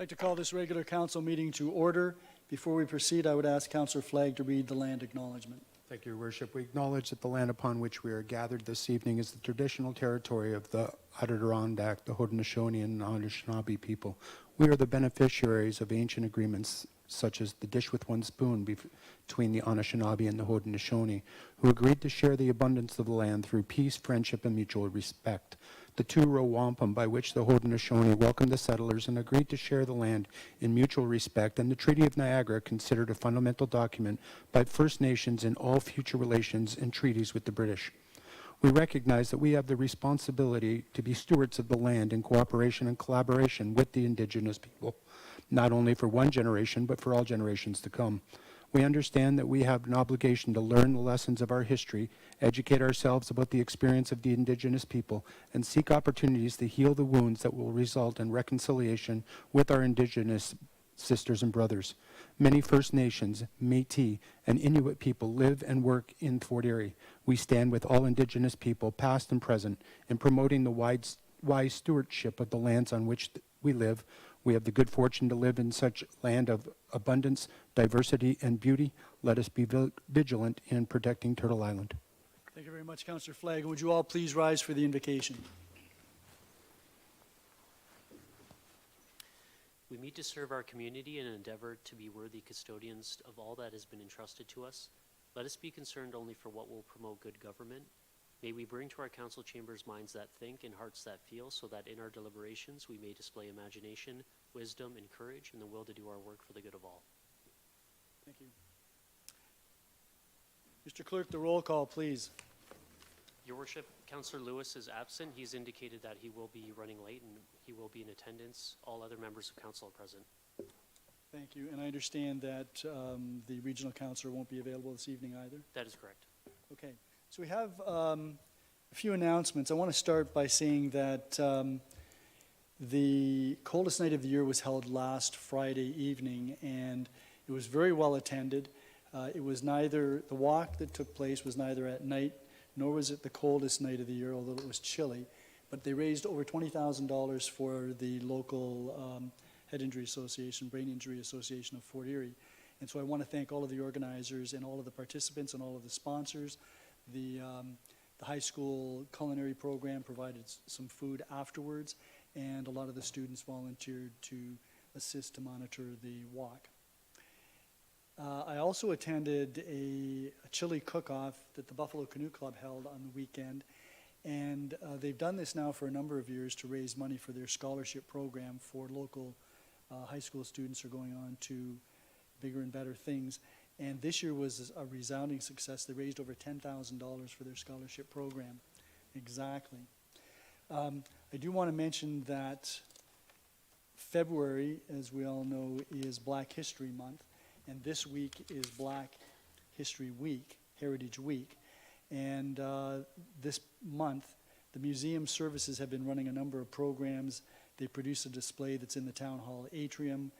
I'd like to call this regular council meeting to order. Before we proceed, I would ask Councillor Flagg to read the land acknowledgement. Thank you, Your Worship. We acknowledge that the land upon which we are gathered this evening is the traditional territory of the Adirondack, the Haudenosaunee, and Anishinaabe people. We are the beneficiaries of ancient agreements such as the dish with one spoon between the Anishinaabe and the Haudenosaunee, who agreed to share the abundance of the land through peace, friendship, and mutual respect. The two-row wampum by which the Haudenosaunee welcomed the settlers and agreed to share the land in mutual respect, and the Treaty of Niagara, considered a fundamental document by First Nations in all future relations and treaties with the British. We recognize that we have the responsibility to be stewards of the land in cooperation and collaboration with the Indigenous people, not only for one generation, but for all generations to come. We understand that we have an obligation to learn the lessons of our history, educate ourselves about the experience of the Indigenous people, and seek opportunities to heal the wounds that will result in reconciliation with our Indigenous sisters and brothers. Many First Nations, Métis, and Inuit people live and work in Fort Erie. We stand with all Indigenous people, past and present, in promoting the wise stewardship of the lands on which we live. We have the good fortune to live in such land of abundance, diversity, and beauty. Let us be vigilant in protecting Turtle Island. Thank you very much, Councillor Flagg. Would you all please rise for the invocation? We meet to serve our community and endeavor to be worthy custodians of all that has been entrusted to us. Let us be concerned only for what will promote good government. May we bring to our council chambers minds that think and hearts that feel, so that in our deliberations we may display imagination, wisdom, and courage, and the will to do our work for the good of all. Thank you. Mr. Clerk, the roll call, please. Your Worship, Councillor Lewis is absent. He's indicated that he will be running late and he will be in attendance. All other members of council are present. Thank you. And I understand that the regional councillor won't be available this evening either? That is correct. Okay. So we have a few announcements. I want to start by saying that the coldest night of the year was held last Friday evening, and it was very well attended. It was neither, the walk that took place was neither at night, nor was it the coldest night of the year, although it was chilly. But they raised over $20,000 for the local Head Injury Association, Brain Injury Association of Fort Erie. And so I want to thank all of the organizers and all of the participants and all of the sponsors. The high school culinary program provided some food afterwards, and a lot of the students volunteered to assist to monitor the walk. I also attended a chili cook-off that the Buffalo Canoe Club held on the weekend, and they've done this now for a number of years to raise money for their scholarship program for local high school students who are going on to bigger and better things. And this year was a resounding success. They raised over $10,000 for their scholarship program. Exactly. I do want to mention that February, as we all know, is Black History Month, and this week is Black History Week, Heritage Week. And this month, the museum services have been running a number of programs. They produce a display that's in the town hall atrium.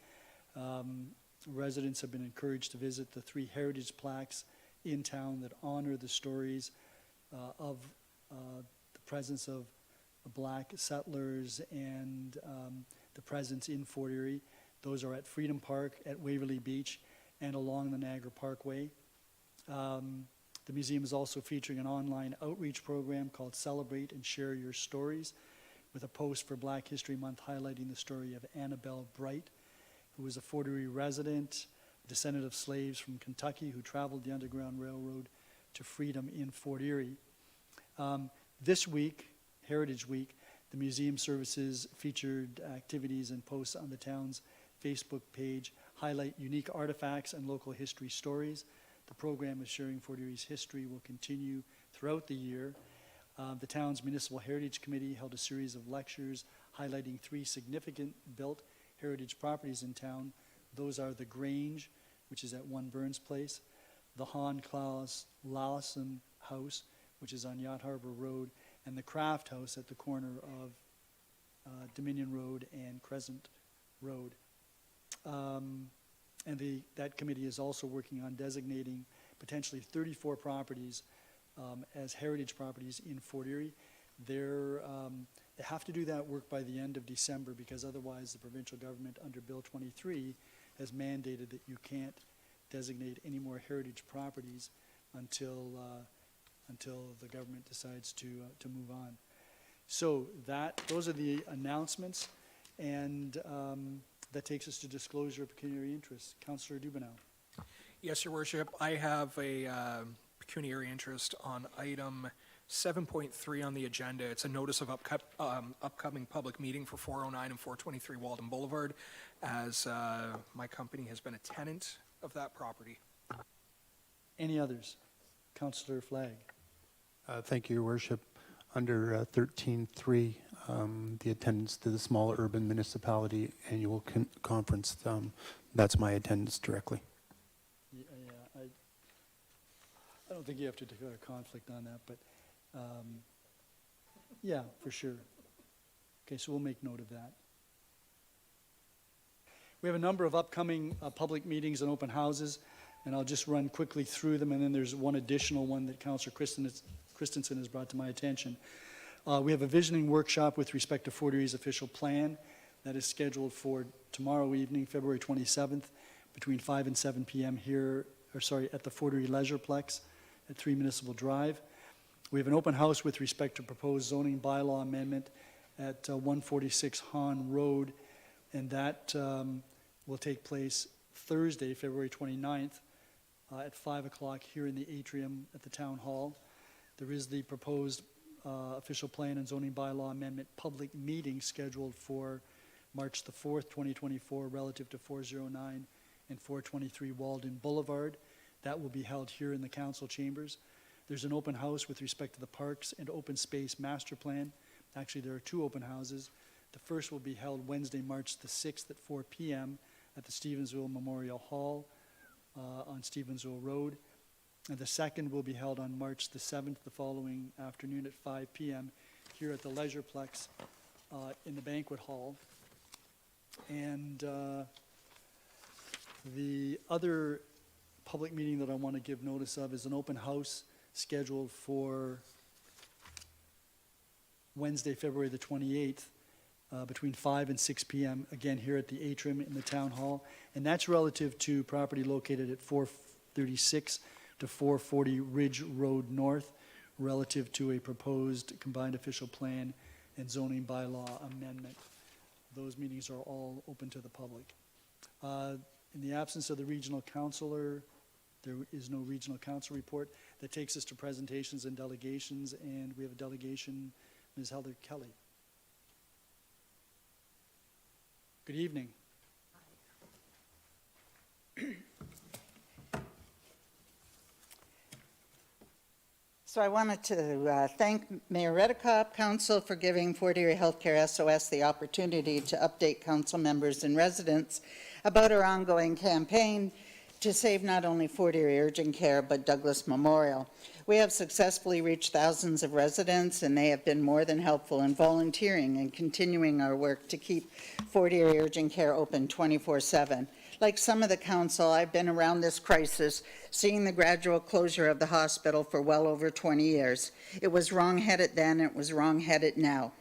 Residents have been encouraged to visit the 3 heritage plaques in town that honor the stories of the presence of Black settlers and the presence in Fort Erie. Those are at Freedom Park, at Waverly Beach, and along the Niagara Parkway. The museum is also featuring an online outreach program called Celebrate and Share Your Stories, with a post for Black History Month highlighting the story of Annabelle Bright, who was a Fort Erie resident, a descendant of slaves from Kentucky who traveled the Underground Railroad to freedom in Fort Erie. This week, Heritage Week, the museum services featured activities and posts on the town's Facebook page highlight unique artifacts and local history stories. The program of Sharing Fort Erie's History will continue throughout the year. The town's Municipal Heritage Committee held a series of lectures highlighting 3 significant built heritage properties in town. Those are the Grange, which is at 1 Burns Place, the Han Claus Lawson House, which is on Yacht Harbor Road, and the Craft House at the corner of Dominion Road and Crescent Road. And that committee is also working on designating potentially 34 properties as heritage properties in Fort Erie. Their They have to do that work by the end of December, because otherwise the provincial government under Bill 23 has mandated that you can't designate any more heritage properties until the government decides to move on. So those are the announcements, and that takes us to disclosure of pecuniary interest. Councillor Dubanow. Yes, Your Worship. I have a pecuniary interest on item 7.3 on the agenda. It's a notice of upcoming public meeting for 409 and 423 Walden Boulevard, as my company has been a tenant of that property. Any others? Councillor Flagg. Thank you, Your Worship. Under 13.3, the attendance to the small urban municipality annual conference, that's my attendance directly. Yeah, I don't think you have to declare a conflict on that, but yeah, for sure. Okay, so we'll make note of that. We have a number of upcoming public meetings and open houses, and I'll just run quickly through them, and then there's one additional one that Councillor Christensen has brought to my attention. We have a visioning workshop with respect to Fort Erie's official plan that is scheduled for tomorrow evening, February 27th, between 5 and 7 p.m. at the Fort Erie Leisureplex at 3 Municipal Drive. We have an open house with respect to proposed zoning bylaw amendment at 146 Hahn Road, and that will take place Thursday, February 29th at 5 o'clock here in the atrium at the Town Hall. There is the proposed official plan and zoning bylaw amendment public meeting scheduled for March the 4th, 2024, relative to 409 and 423 Walden Boulevard. That will be held here in the council chambers. There's an open house with respect to the Parks and Open Space Master Plan. Actually, there are two open houses. The first will be held Wednesday, March the 6th at 4 p.m. at the Stevensville Memorial Hall on Stevensville Road. And the second will be held on March the 7th, the following afternoon at 5 p.m. here at the Leisureplex in the banquet hall. And the other public meeting that I want to give notice of is an open house scheduled for Wednesday, February the 28th, between 5 and 6 p.m., again here at the atrium in the Town Hall. And that's relative to property located at 436 to 440 Ridge Road North, relative to a proposed combined official plan and zoning bylaw amendment. Those meetings are all open to the public. In the absence of the regional councillor, there is no regional council report. That takes us to presentations and delegations, and we have a delegation, Ms. Heather Kelly. Good evening. So I wanted to thank Mayor Redekop, Council, for giving Fort Erie Healthcare SOS the opportunity to update council members and residents about our ongoing campaign to save not only Fort Erie Urgent Care, but Douglas Memorial. We have successfully reached thousands of residents, and they have been more than helpful in volunteering and continuing our work to keep Fort Erie Urgent Care open 24/7. Like some of the council, I've been around this crisis, seeing the gradual closure of the hospital for well over 20 years. It was wrong-headed then, it was wrong-headed now.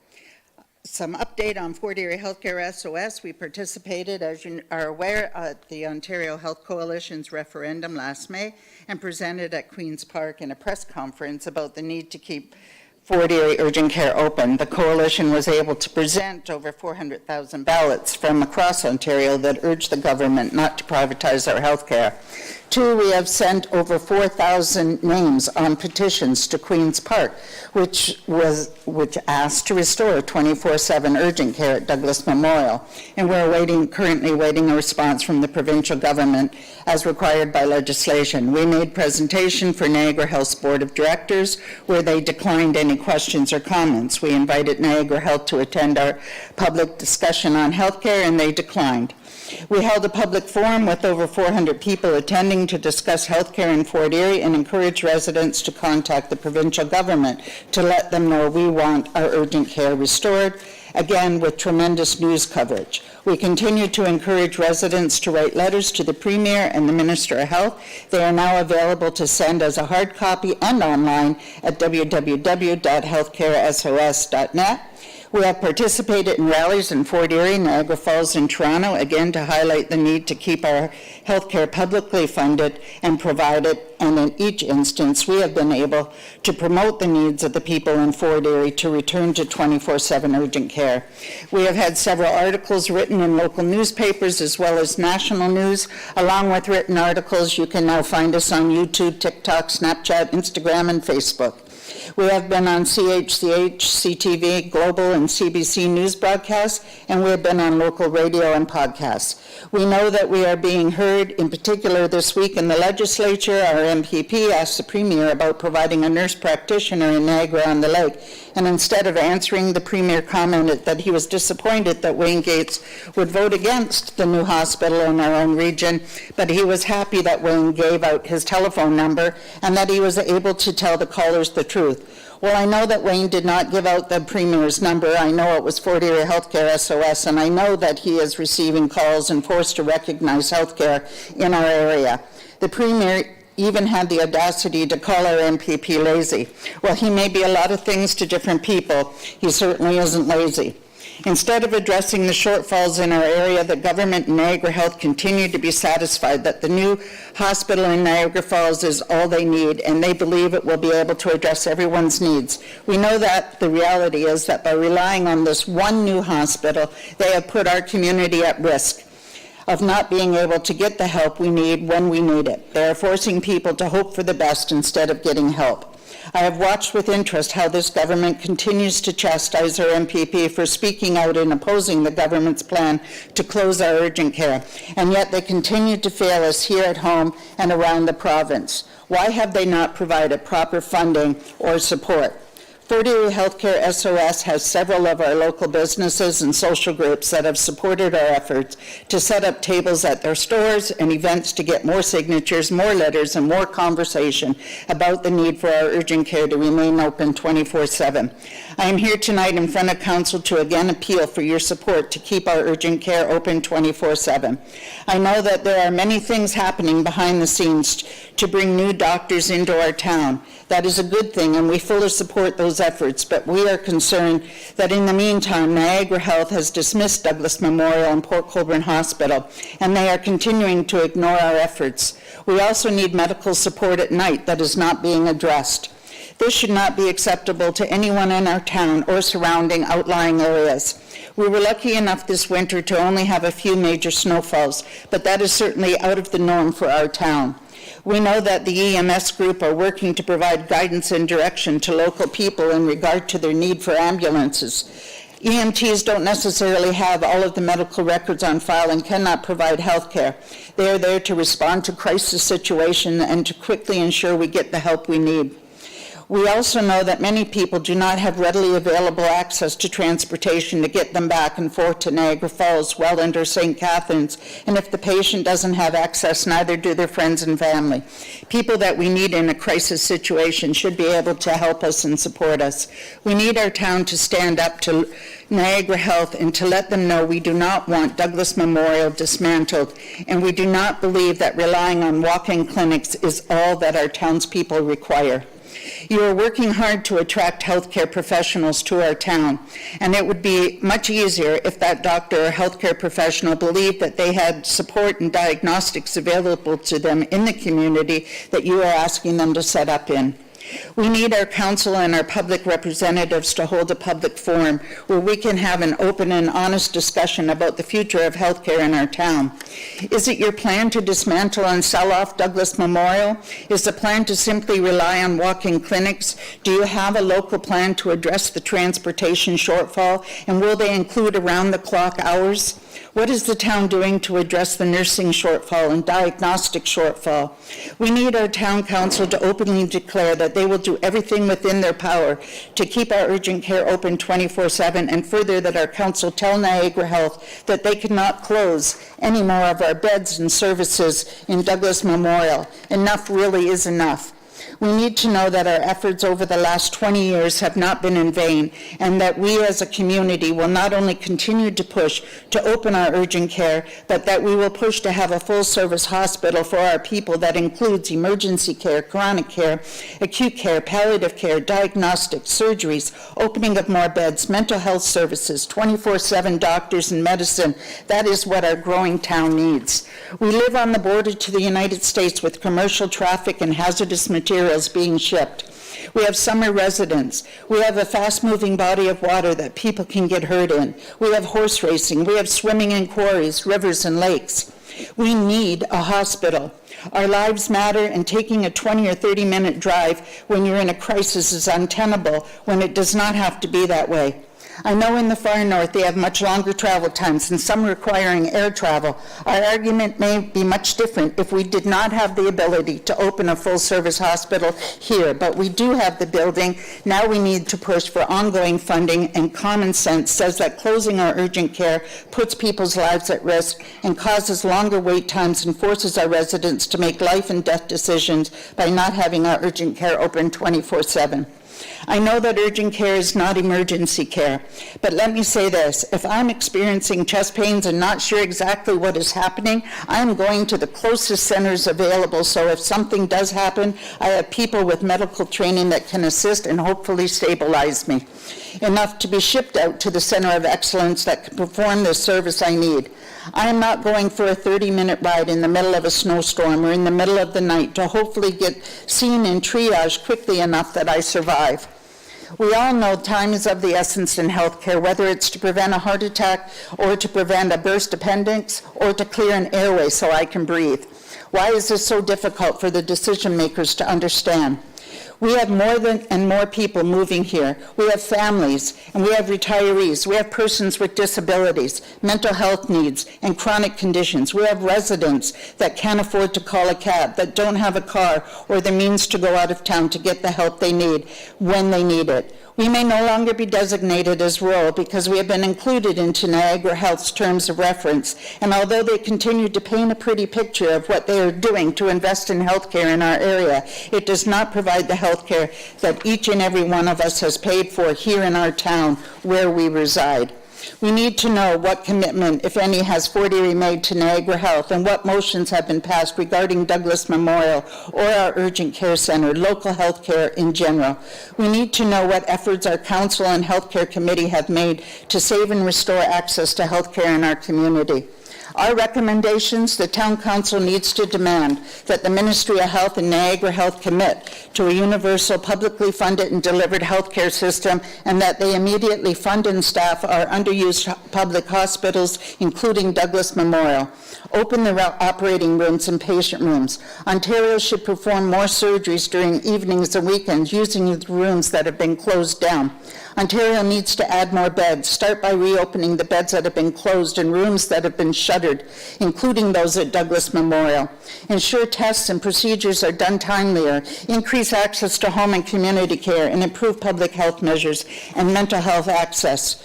Some update on Fort Erie Healthcare SOS. We participated, as you are aware, at the Ontario Health Coalition's referendum last May and presented at Queen's Park in a press conference about the need to keep Fort Erie Urgent Care open. The coalition was able to present over 400,000 ballots from across Ontario that urged the government not to privatize our health care. Two, we have sent over 4,000 names on petitions to Queen's Park, which asked to restore 24/7 urgent care at Douglas Memorial. And we're currently waiting a response from the provincial government as required by legislation. We made presentation for Niagara Health's Board of Directors, where they declined any questions or comments. We invited Niagara Health to attend our public discussion on healthcare, and they declined. We held a public forum with over 400 people attending to discuss healthcare in Fort Erie and encourage residents to contact the provincial government to let them know we want our urgent care restored, again with tremendous news coverage. We continue to encourage residents to write letters to the Premier and the Minister of Health. They are now available to send as a hard copy and online at www.healthcaresos.net. We have participated in rallies in Fort Erie, Niagara Falls, and Toronto, again to highlight the need to keep our healthcare publicly funded and provided, and in each instance, we have been able to promote the needs of the people in Fort Erie to return to 24/7 urgent care. We have had several articles written in local newspapers as well as national news. Along with written articles, you can now find us on YouTube, TikTok, Snapchat, Instagram, and Facebook. We have been on CHCH, CTV, Global, and CBC news broadcasts, and we have been on local radio and podcasts. We know that we are being heard. In particular, this week in the legislature, our MPP asked the Premier about providing a nurse practitioner in Niagara-on-the-Lake, and instead of answering, the Premier commented that he was disappointed that Wayne Gates would vote against the new hospital in our own region, but he was happy that Wayne gave out his telephone number and that he was able to tell the callers the truth. Well, I know that Wayne did not give out the Premier's number. I know it was Fort Erie Healthcare SOS, and I know that he is receiving calls and forced to recognize healthcare in our area. The Premier even had the audacity to call our MPP lazy. Well, he may be a lot of things to different people. He certainly isn't lazy. Instead of addressing the shortfalls in our area, the government and Niagara Health continue to be satisfied that the new hospital in Niagara Falls is all they need, and they believe it will be able to address everyone's needs. We know that the reality is that by relying on this one new hospital, they have put our community at risk of not being able to get the help we need when we need it. They are forcing people to hope for the best instead of getting help. I have watched with interest how this government continues to chastise our MPP for speaking out and opposing the government's plan to close our urgent care, and yet they continue to fail us here at home and around the province. Why have they not provided proper funding or support? Fort Erie Healthcare SOS has several of our local businesses and social groups that have supported our efforts to set up tables at their stores and events to get more signatures, more letters, and more conversation about the need for our urgent care to remain open 24/7. I am here tonight in front of Council to again appeal for your support to keep our urgent care open 24/7. I know that there are many things happening behind the scenes to bring new doctors into our town. That is a good thing, and we fully support those efforts, but we are concerned that in the meantime, Niagara Health has dismissed Douglas Memorial and Port Colborne Hospital, and they are continuing to ignore our efforts. We also need medical support at night that is not being addressed. This should not be acceptable to anyone in our town or surrounding outlying areas. We were lucky enough this winter to only have a few major snowfalls, but that is certainly out of the norm for our town. We know that the EMS group are working to provide guidance and direction to local people in regard to their need for ambulances. EMTs don't necessarily have all of the medical records on file and cannot provide health care. They are there to respond to crisis situations and to quickly ensure we get the help we need. We also know that many people do not have readily available access to transportation to get them back and forth to Niagara Falls, Welland, or St. Catharines, and if the patient doesn't have access, neither do their friends and family. People that we need in a crisis situation should be able to help us and support us. We need our town to stand up to Niagara Health and to let them know we do not want Douglas Memorial dismantled, and we do not believe that relying on walk-in clinics is all that our townspeople require. You are working hard to attract healthcare professionals to our town, and it would be much easier if that doctor or healthcare professional believed that they had support and diagnostics available to them in the community that you are asking them to set up in. We need our council and our public representatives to hold a public forum where we can have an open and honest discussion about the future of healthcare in our town. Is it your plan to dismantle and sell off Douglas Memorial? Is the plan to simply rely on walk-in clinics? Do you have a local plan to address the transportation shortfall? And will they include around-the-clock hours? What is the town doing to address the nursing shortfall and diagnostic shortfall? We need our town council to openly declare that they will do everything within their power to keep our urgent care open 24/7, and further that our council tell Niagara Health that they cannot close any more of our beds and services in Douglas Memorial. Enough really is enough. We need to know that our efforts over the last 20 years have not been in vain, and that we as a community will not only continue to push to open our urgent care, but that we will push to have a full-service hospital for our people that includes emergency care, chronic care, acute care, palliative care, diagnostics, surgeries, opening of more beds, mental health services, 24/7 doctors and medicine. That is what our growing town needs. We live on the border to the United States with commercial traffic and hazardous materials being shipped. We have summer residents. We have a fast-moving body of water that people can get hurt in. We have horse racing. We have swimming in quarries, rivers, and lakes. We need a hospital. Our lives matter, and taking a 20 or 30-minute drive when you're in a crisis is untenable when it does not have to be that way. I know in the far north they have much longer travel times, and some requiring air travel. Our argument may be much different if we did not have the ability to open a full-service hospital here, but we do have the building. Now we need to push for ongoing funding, and common sense says that closing our urgent care puts people's lives at risk and causes longer wait times and forces our residents to make life and death decisions by not having our urgent care open 24/7. I know that urgent care is not emergency care, but let me say this. If I'm experiencing chest pains and not sure exactly what is happening, I'm going to the closest centers available, so if something does happen, I have people with medical training that can assist and hopefully stabilize me enough to be shipped out to the center of excellence that can perform the service I need. I am not going for a 30-minute ride in the middle of a snowstorm or in the middle of the night to hopefully get seen and triaged quickly enough that I survive. We all know time is of the essence in healthcare, whether it's to prevent a heart attack or to prevent a burst appendix or to clear an airway so I can breathe. Why is this so difficult for the decision makers to understand? We have more people moving here. We have families, and we have retirees. We have persons with disabilities, mental health needs, and chronic conditions. We have residents that can't afford to call a cab, that don't have a car or the means to go out of town to get the help they need when they need it. We may no longer be designated as rural because we have been included into Niagara Health's terms of reference, and although they continue to paint a pretty picture of what they are doing to invest in healthcare in our area, it does not provide the healthcare that each and every one of us has paid for here in our town where we reside. We need to know what commitment, if any, has Fort Erie made to Niagara Health and what motions have been passed regarding Douglas Memorial or our urgent care center, local health care in general. We need to know what efforts our council and healthcare committee have made to save and restore access to healthcare in our community. Our recommendations, the Town Council needs to demand that the Ministry of Health and Niagara Health commit to a universal, publicly funded and delivered healthcare system, and that they immediately fund and staff our underused public hospitals, including Douglas Memorial. Open the operating rooms and patient rooms. Ontario should perform more surgeries during evenings and weekends using the rooms that have been closed down. Ontario needs to add more beds. Start by reopening the beds that have been closed and rooms that have been shuttered, including those at Douglas Memorial. Ensure tests and procedures are done timelier. Increase access to home and community care and improve public health measures and mental health access.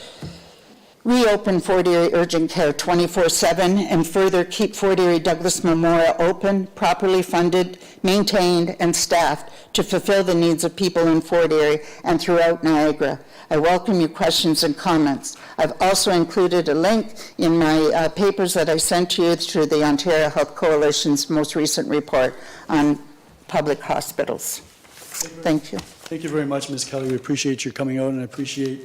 Reopen Fort Erie Urgent Care 24/7 and further keep Fort Erie Douglas Memorial open, properly funded, maintained, and staffed to fulfill the needs of people in Fort Erie and throughout Niagara. I welcome your questions and comments. I've also included a link in my papers that I sent to you through the Ontario Health Coalition's most recent report on public hospitals. Thank you. Thank you very much, Ms. Kelly. We appreciate your coming out, and I appreciate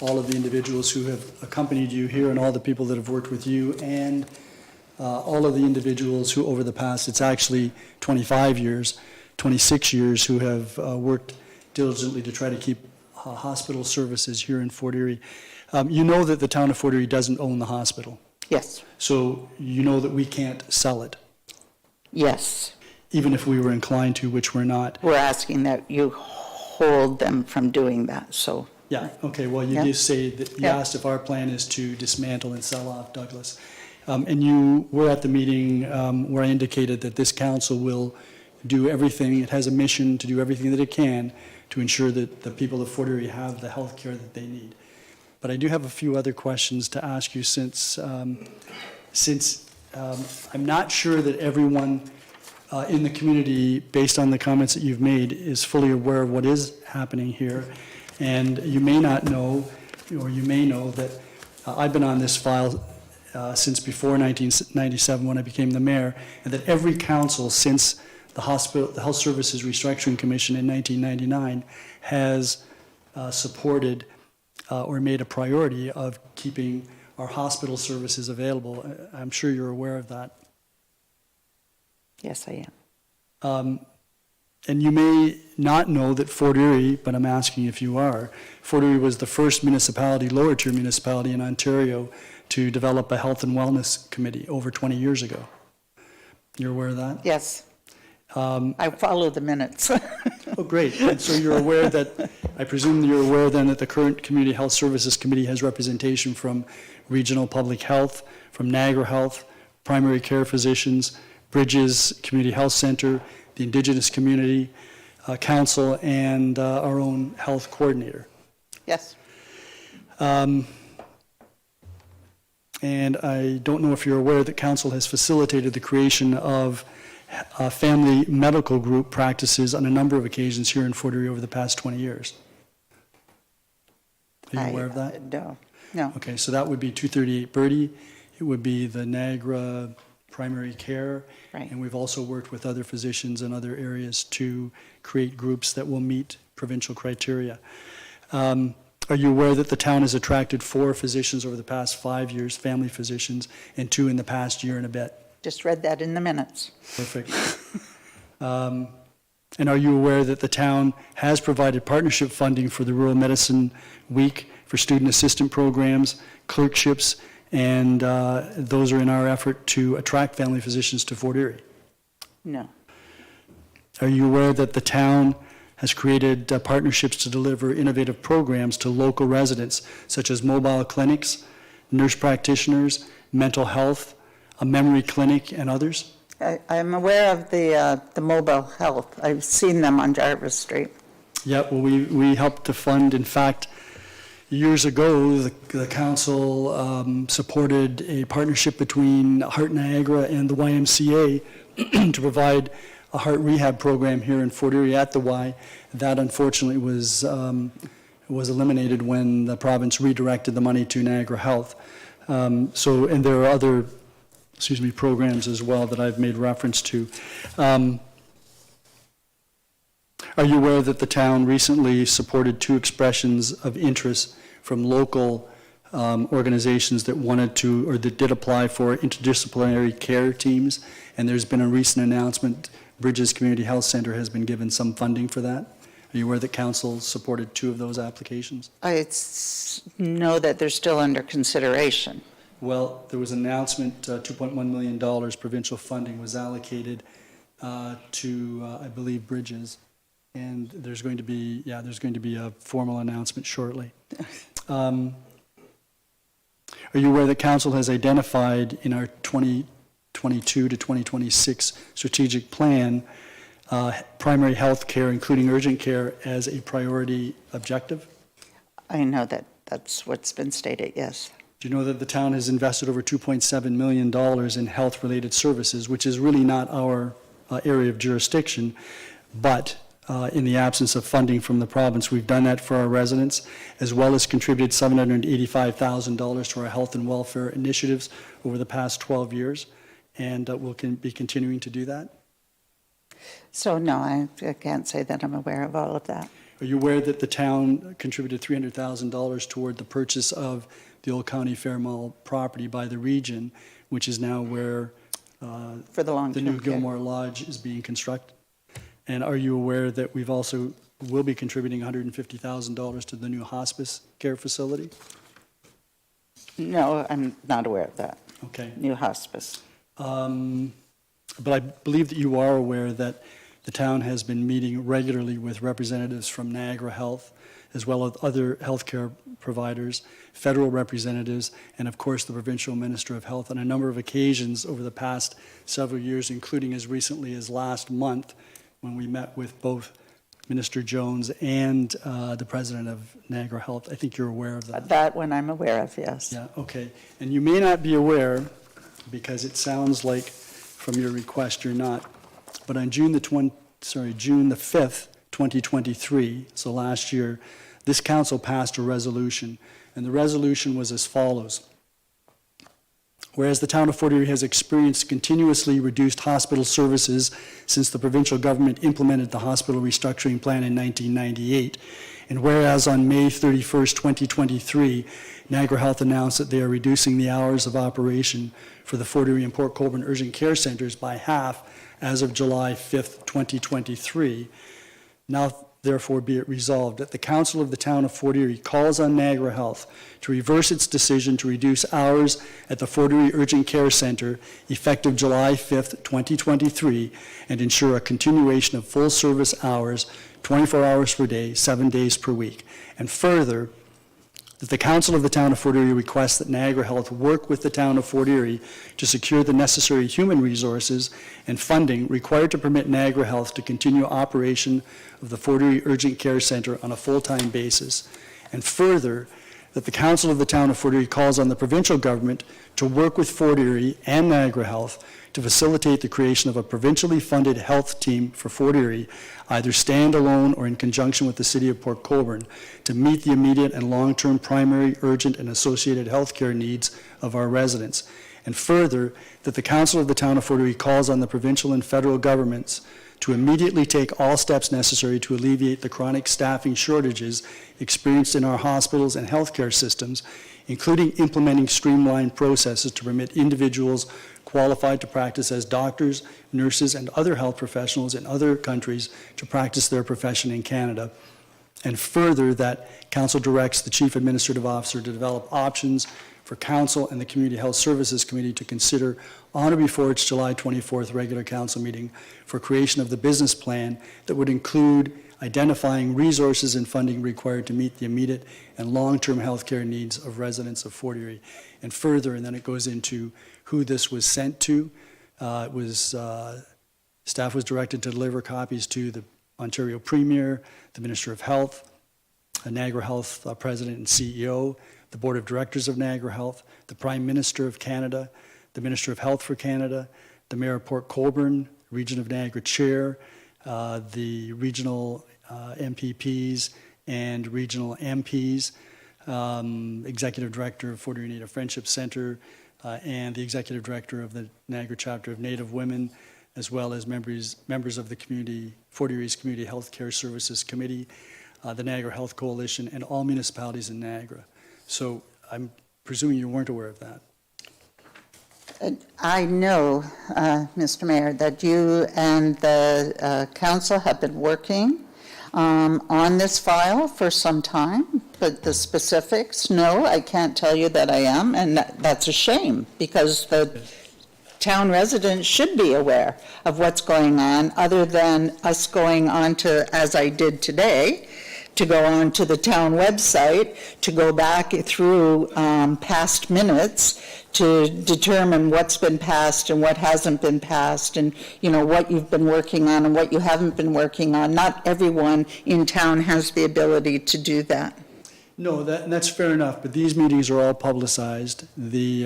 all of the individuals who have accompanied you here and all the people that have worked with you, and all of the individuals who over the past, it's actually 25 years, 26 years, who have worked diligently to try to keep hospital services here in Fort Erie. You know that the town of Fort Erie doesn't own the hospital. Yes. So you know that we can't sell it, Yes. even if we were inclined to, which we're not. We're asking that you hold them from doing that, so. Yeah, okay, well, you Yeah. just say that, you Yeah. asked if our plan is to dismantle and sell off Douglas. And you were at the meeting where I indicated that this council will do everything, it has a mission to do everything that it can to ensure that the people of Fort Erie have the health care that they need. But I do have a few other questions to ask you since I'm not sure that everyone in the community, based on the comments that you've made, is fully aware of what is happening here. And you may not know, or you may know that I've been on this file since before 1997 when I became the mayor, and that every council since the Health Services Restructuring Commission in 1999 has supported or made a priority of keeping our hospital services available. I'm sure you're aware of that. Yes, I am. And you may not know that Fort Erie, but I'm asking if you are, Fort Erie was the first municipality, lower tier municipality in Ontario to develop a health and wellness committee over 20 years ago. You're aware of that? Yes. I follow the minutes. Oh, great. And so you're aware that, I presume you're aware then that the current Community Health Services Committee has representation from Regional Public Health, from Niagara Health, primary care physicians, Bridges Community Health Center, the Indigenous Community Council, and our own health coordinator. Yes. And I don't know if you're aware that Council has facilitated the creation of family medical group practices on a number of occasions here in Fort Erie over the past 20 years. Are you aware of that? No. Okay, so that would be 238 Birdie. It would be the Niagara Primary Care. Right. And we've also worked with other physicians in other areas to create groups that will meet provincial criteria. Are you aware that the town has attracted 4 physicians over the past 5 years, family physicians, and 2 in the past year and a bit? Just read that in the minutes. Perfect. And are you aware that the town has provided partnership funding for the Rural Medicine Week for student assistant programs, clerkships, and those are in our effort to attract family physicians to Fort Erie? No. Are you aware that the town has created partnerships to deliver innovative programs to local residents, such as mobile clinics, nurse practitioners, mental health, a memory clinic, and others? I'm aware of the mobile health. I've seen them on Jarvis Street. Yeah, well, we helped to fund, in fact, years ago, the council supported a partnership between Heart Niagara and the YMCA to provide a heart rehab program here in Fort Erie at the Y. That unfortunately was eliminated when the province redirected the money to Niagara Health. And there are other, programs as well that I've made reference to. Are you aware that the town recently supported 2 expressions of interest from local organizations that wanted to, or that did apply for interdisciplinary care teams? And there's been a recent announcement, Bridges Community Health Center has been given some funding for that. Are you aware that council supported 2 of those applications? I know that they're still under consideration. Well, there was an announcement, $2.1 million provincial funding was allocated to, I believe, Bridges. And there's going to be a formal announcement shortly. Are you aware that council has identified in our 2022 to 2026 strategic plan primary health care, including urgent care, as a priority objective? I know that that's what's been stated, yes. Do you know that the town has invested over $2.7 million in health-related services, which is really not our area of jurisdiction, but in the absence of funding from the province, we've done that for our residents, as well as contributed $785,000 to our health and welfare initiatives over the past 12 years, and we'll be continuing to do that. So no, I can't say that I'm aware of all of that. Are you aware that the town contributed $300,000 toward the purchase of the Old County Fair Mall property by the region, which is now where For the long-term the new care. Gilmore Lodge is being constructed? And are you aware that we've also will be contributing $150,000 to the new hospice care facility? No, I'm not aware of that. Okay. New hospice. But I believe that you are aware that the town has been meeting regularly with representatives from Niagara Health, as well as other healthcare providers, federal representatives, and of course the provincial minister of health on a number of occasions over the past several years, including as recently as last month when we met with both Minister Jones and the president of Niagara Health. I think you're aware of that. That one I'm aware of, yes. Yeah, okay. And you may not be aware, because it sounds like from your request you're not, But on June the 5th, 2023, so last year, this council passed a resolution, and the resolution was as follows. Whereas the town of Fort Erie has experienced continuously reduced hospital services since the provincial government implemented the hospital restructuring plan in 1998, and whereas on May 31st, 2023, Niagara Health announced that they are reducing the hours of operation for the Fort Erie and Port Colborne urgent care centers by half as of July 5th, 2023, now therefore be it resolved that the Council of the Town of Fort Erie calls on Niagara Health to reverse its decision to reduce hours at the Fort Erie Urgent Care Center effective July 5th, 2023, and ensure a continuation of full service hours, 24 hours per day, 7 days per week. And further, that the Council of the Town of Fort Erie requests that Niagara Health work with the Town of Fort Erie to secure the necessary human resources and funding required to permit Niagara Health to continue operation of the Fort Erie Urgent Care Center on a full-time basis. And further, that the Council of the Town of Fort Erie calls on the provincial government to work with Fort Erie and Niagara Health to facilitate the creation of a provincially funded health team for Fort Erie, either standalone or in conjunction with the City of Port Colborne, to meet the immediate and long-term primary, urgent, and associated health care needs of our residents. And further, that the Council of the Town of Fort Erie calls on the provincial and federal governments to immediately take all steps necessary to alleviate the chronic staffing shortages experienced in our hospitals and healthcare systems, including implementing streamlined processes to permit individuals qualified to practice as doctors, nurses, and other health professionals in other countries to practice their profession in Canada. And further, that Council directs the Chief Administrative Officer to develop options for Council and the Community Health Services Committee to consider on or before its July 24th regular Council meeting for creation of the business plan that would include identifying resources and funding required to meet the immediate and long-term health care needs of residents of Fort Erie. And further, and then it goes into who this was sent to. Staff was directed to deliver copies to the Ontario Premier, the Minister of Health, Niagara Health President and CEO, the Board of Directors of Niagara Health, the Prime Minister of Canada, the Minister of Health for Canada, the Mayor of Port Colborne, Region of Niagara Chair, the regional MPPs and regional MPs, Executive Director of Fort Erie Native Friendship Center, and the Executive Director of the Niagara Chapter of Native Women, as well as members of the Fort Erie's Community Health Care Services Committee, the Niagara Health Coalition, and all municipalities in Niagara. So I'm presuming you weren't aware of that. I know, Mr. Mayor, that you and the council have been working on this file for some time, but the specifics, no, I can't tell you that I am, and that's a shame, because the town residents should be aware of what's going on, other than us going on to, as I did today, to go on to the town website, to go back through past minutes to determine what's been passed and what hasn't been passed, and what you've been working on and what you haven't been working on. Not everyone in town has the ability to do that. No, that's fair enough, but these meetings are all publicized. The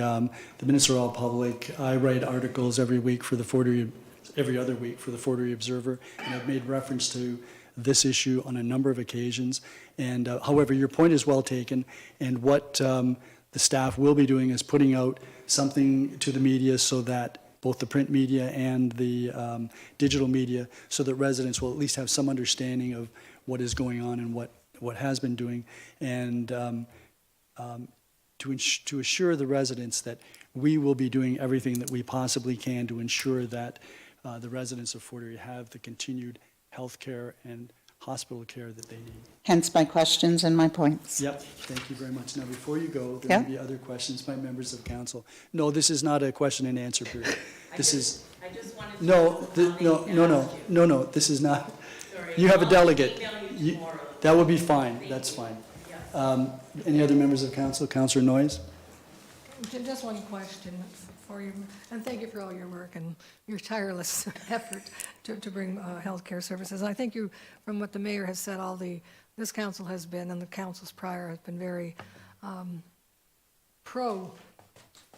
minutes are all public. I write articles every week for the every other week for the Fort Erie Observer, and I've made reference to this issue on a number of occasions. And however, your point is well taken, and what the staff will be doing is putting out something to the media, so that both the print media and the digital media, so that residents will at least have some understanding of what is going on and what has been doing, and to assure the residents that we will be doing everything that we possibly can to ensure that the residents of Fort Erie have the continued health care and hospital care that they need. Hence my questions and my points. Yep, thank you very much. Now, before you go, there may be other questions by members of council. No, this is not a question and answer period. This is. I just wanted to. No, this is not. Sorry. You have a I'll delegate. email you tomorrow. That will be fine, that's fine. Any other members of council? Councillor Noyes? Just one question for you, and thank you for all your work and your tireless effort to bring healthcare services. I think from what the mayor has said, this council has been, and the councils prior has been very pro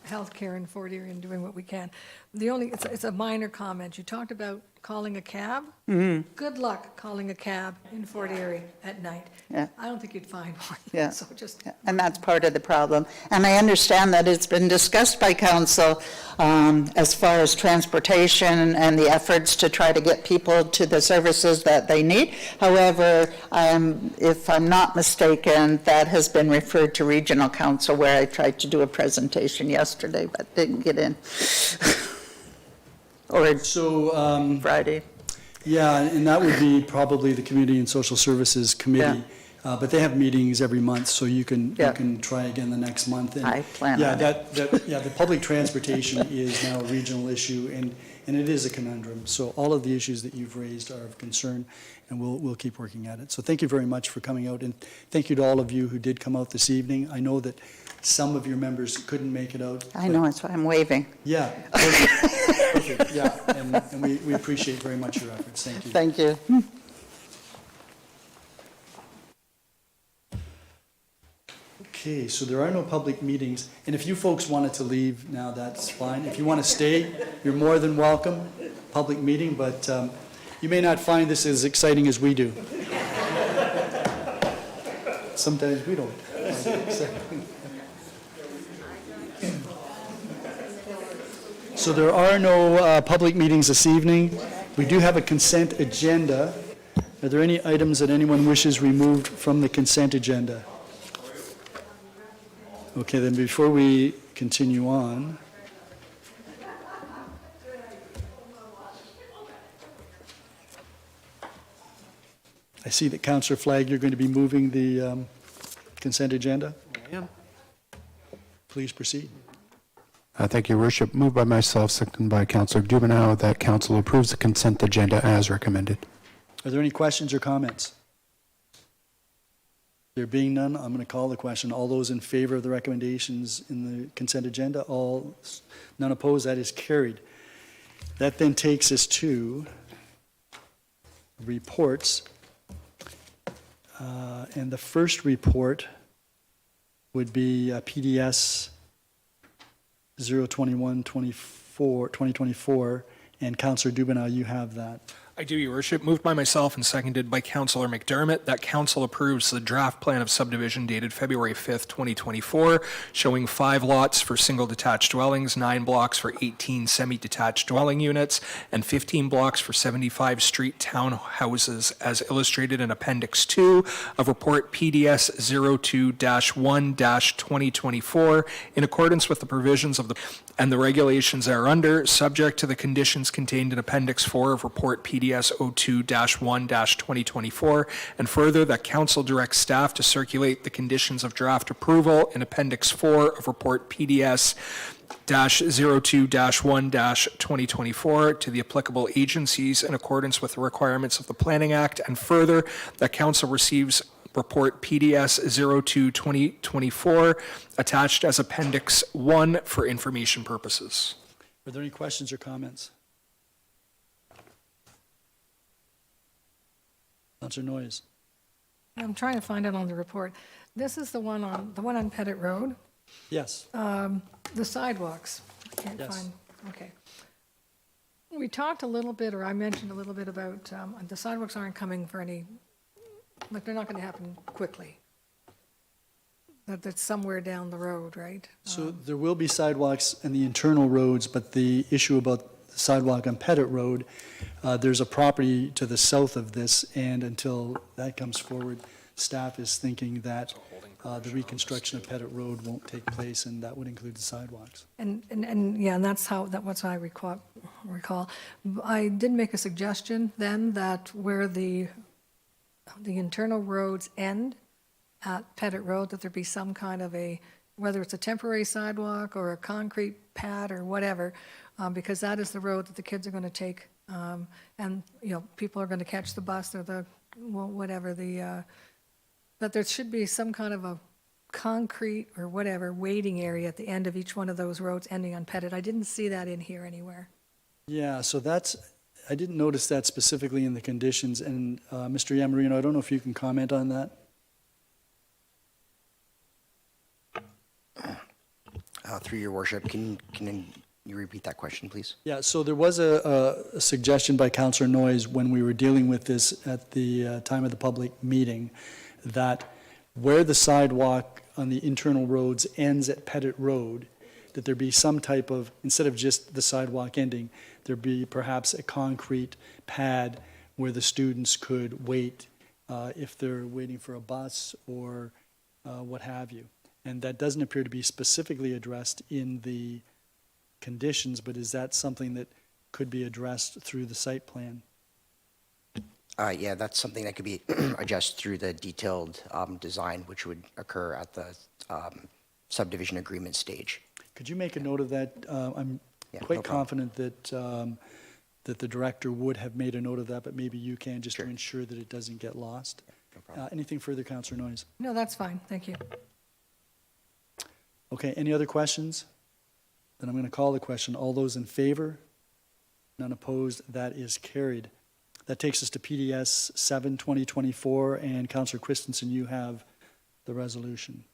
healthcare in Fort Erie and doing what we can. It's a minor comment. You talked about calling a cab. Good luck calling a cab in Fort Erie at night. Yeah. I don't think you'd find one. Yeah. So just, And that's part of the problem. And I understand that it's been discussed by council as far as transportation and the efforts to try to get people to the services that they need. However, if I'm not mistaken, that has been referred to regional council, where I tried to do a presentation yesterday but didn't get in. Or So, Friday. yeah, and that would be probably the Community and Social Services Committee. But they have meetings every month, so you can Yeah. try again the next month. And I plan yeah, on the public transportation is now a regional issue, and it is a conundrum. So all of the issues that you've raised are of concern, and we'll keep working at it. So thank you very much for coming out, and thank you to all of you who did come out this evening. I know that some of your members couldn't make it out. I know, that's why I'm waving. Yeah. Perfect, yeah, and we appreciate very much your efforts. Thank you. Thank you. Okay, so there are no public meetings, and if you folks wanted to leave now, that's fine. If you want to stay, you're more than welcome, public meeting, but you may not find this as exciting as we do. Sometimes we don't find it exciting. So there are no public meetings this evening. We do have a consent agenda. Are there any items that anyone wishes removed from the consent agenda? Okay, then before we continue on, I see that Councillor Flagg, you're going to be moving the consent agenda. I am. Please proceed. Thank you, Your Worship. Moved by myself, seconded by Councillor Dubanow, that council approves the consent agenda as recommended. Are there any questions or comments? There being none, I'm going to call the question. All those in favor of the recommendations in the consent agenda, none opposed, that is carried. That then takes us to reports. And the first report would be PDS 021-2024, and Councillor Dubanow, you have that. I do, Your Worship. Moved by myself and seconded by Councillor McDermott that council approves the draft plan of subdivision dated February 5th, 2024, showing 5 lots for single detached dwellings, 9 blocks for 18 semi-detached dwelling units, and 15 blocks for 75 street townhouses as illustrated in Appendix 2 of Report PDS 02-1-2024 in accordance with the provisions of the and the regulations thereunder, subject to the conditions contained in Appendix 4 of Report PDS 02-1-2024, and further that Council directs staff to circulate the conditions of draft approval in Appendix 4 of Report PDS 02-1-2024 to the applicable agencies in accordance with the requirements of the Planning Act, and further that Council receives Report PDS 02-2024 attached as Appendix 1 for information purposes. Are there any questions or comments? Councillor Noyes. I'm trying to find it on the report. This is the one on Pettit Road, Yes. the sidewalks. I can't Yes. find, okay. We talked a little bit, or I mentioned a little bit about the sidewalks aren't coming for any, like, they're not going to happen quickly. That's somewhere down the road, right? So there will be sidewalks in the internal roads, but the issue about the sidewalk on Pettit Road, there's a property to the south of this, and until that comes forward, staff is thinking that the reconstruction of Pettit Road won't take place, and that would include the sidewalks. And yeah, and that's what I recall. I did make a suggestion then that where the internal roads end at Pettit Road, that there be some kind of whether it's a temporary sidewalk or a concrete pad or whatever, because that is the road that the kids are going to take, and people are going to catch the bus or that there should be some kind of a concrete or whatever waiting area at the end of each one of those roads ending on Pettit. I didn't see that in here anywhere. Yeah, so I didn't notice that specifically in the conditions, and Mr. Yamarino, I don't know if you can comment on that? Through your worship, can you repeat that question, please? Yeah, so there was a suggestion by Councillor Noyes when we were dealing with this at the time of the public meeting, that where the sidewalk on the internal roads ends at Pettit Road, that there be some type of, instead of just the sidewalk ending, there be perhaps a concrete pad where the students could wait if they're waiting for a bus or what have you. And that doesn't appear to be specifically addressed in the conditions, but is that something that could be addressed through the site plan? Yeah, that's something that could be adjusted through the detailed design, which would occur at the subdivision agreement stage. Could you make a note of that? I'm Yeah, no quite problem. confident that the director would have made a note of that, but maybe you can, just to Sure. ensure that it doesn't get lost. No problem. Anything further, Councillor Noyes? No, that's fine, thank you. Okay, any other questions? Then I'm going to call the question. All those in favor? None opposed? That is carried. That takes us to PDS 7/2024, and Councillor Christensen, you have the resolution.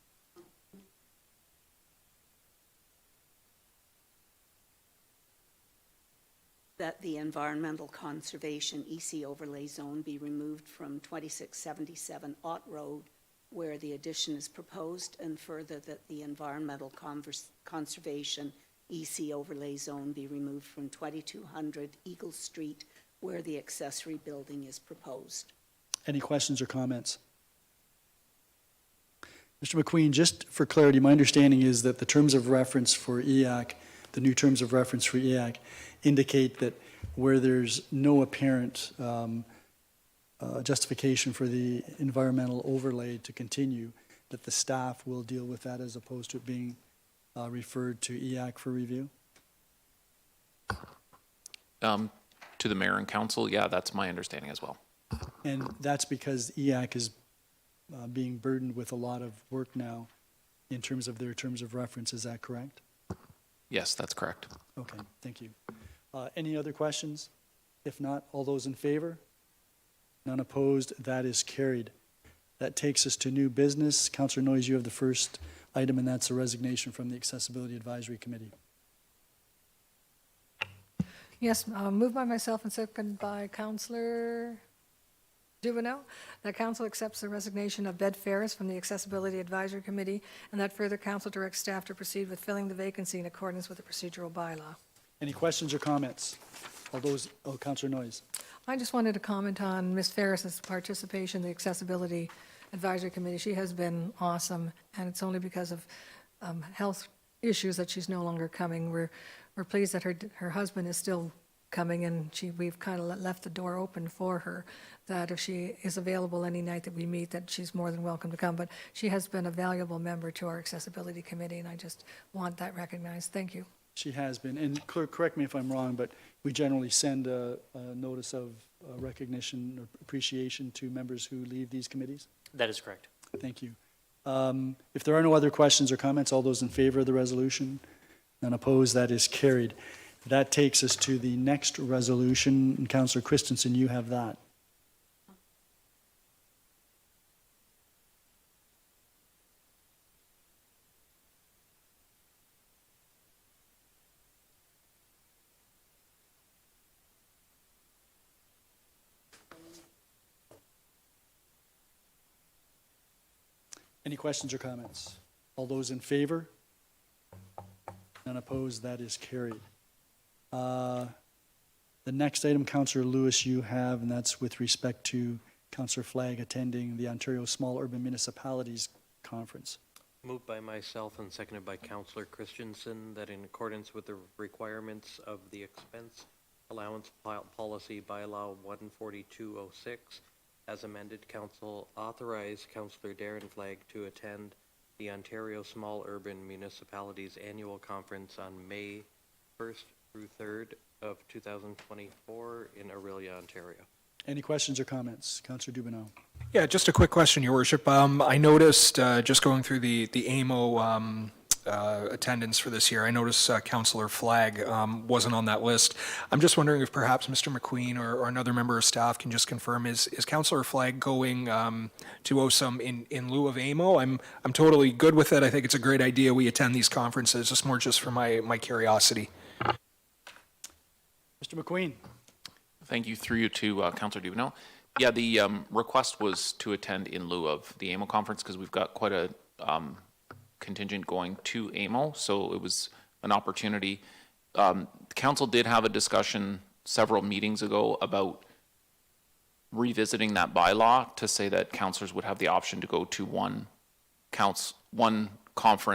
That the environmental conservation EC overlay zone be removed from 2677 Ott Road, where the addition is proposed, and further that the environmental conservation EC overlay zone be removed from 2200 Eagle Street, where the accessory building is proposed. Any questions or comments? Mr. McQueen, just for clarity, my understanding is that the terms of reference for EAC, the new terms of reference for EAC, indicate that where there's no apparent justification for the environmental overlay to continue, that the staff will deal with that as opposed to it being referred to EAC for review? To the mayor and council, yeah, that's my understanding as well. And that's because EAC is being burdened with a lot of work now in terms of their terms of reference, is that correct? Yes, that's correct. Okay, thank you. Any other questions? If not, all those in favor? None opposed, that is carried. That takes us to new business. Councillor Noyes, you have the first item, and that's a resignation from the Accessibility Advisory Committee. Yes, moved by myself and seconded by Councillor Dubanow, that council accepts the resignation of Bed Ferris from the Accessibility Advisory Committee, and that further council directs staff to proceed with filling the vacancy in accordance with the procedural bylaw. Any questions or comments? All those, Councillor Noyes. I just wanted to comment on Ms. Ferris's participation in the Accessibility Advisory Committee. She has been awesome, and it's only because of health issues that she's no longer coming. We're pleased that her husband is still coming, and we've kind of left the door open for her, that if she is available any night that we meet, that she's more than welcome to come. But she has been a valuable member to our Accessibility Committee, and I just want that recognized. Thank you. She has been, and correct me if I'm wrong, but we generally send a notice of recognition or appreciation to members who leave these committees? That is correct. Thank you. If there are no other questions or comments, all those in favor of the resolution? None opposed, that is carried. That takes us to the next resolution. And Councillor Christensen, you have that. Any questions or comments? All those in favor? None opposed, that is carried. The next item, Councillor Lewis, you have, and that's with respect to Councillor Flagg attending the Ontario Small Urban Municipalities Conference. Moved by myself and seconded by Councillor Christensen that in accordance with the requirements of the expense allowance policy bylaw 14206, as amended, Council authorize Councillor Darren Flagg to attend the Ontario Small Urban Municipalities Annual Conference on May 1st through 3rd of 2024 in Orillia, Ontario. Any questions or comments? Councillor Dubanow. Yeah, just a quick question, Your Worship. I noticed, just going through the AMO attendance for this year, I noticed Councillor Flagg wasn't on that list. I'm just wondering if perhaps Mr. McQueen or another member of staff can just confirm, is Councillor Flagg going to OSUM in lieu of AMO? I'm totally good with it. I think it's a great idea we attend these conferences. It's more just for my curiosity. Mr. McQueen? Thank you, through you to Councillor Dubanow. Yeah, the request was to attend in lieu of the AMO conference because we've got quite a contingent going to AMO, so it was an opportunity. The council did have a discussion several meetings ago about revisiting that bylaw to say that councillors would have the option to go to one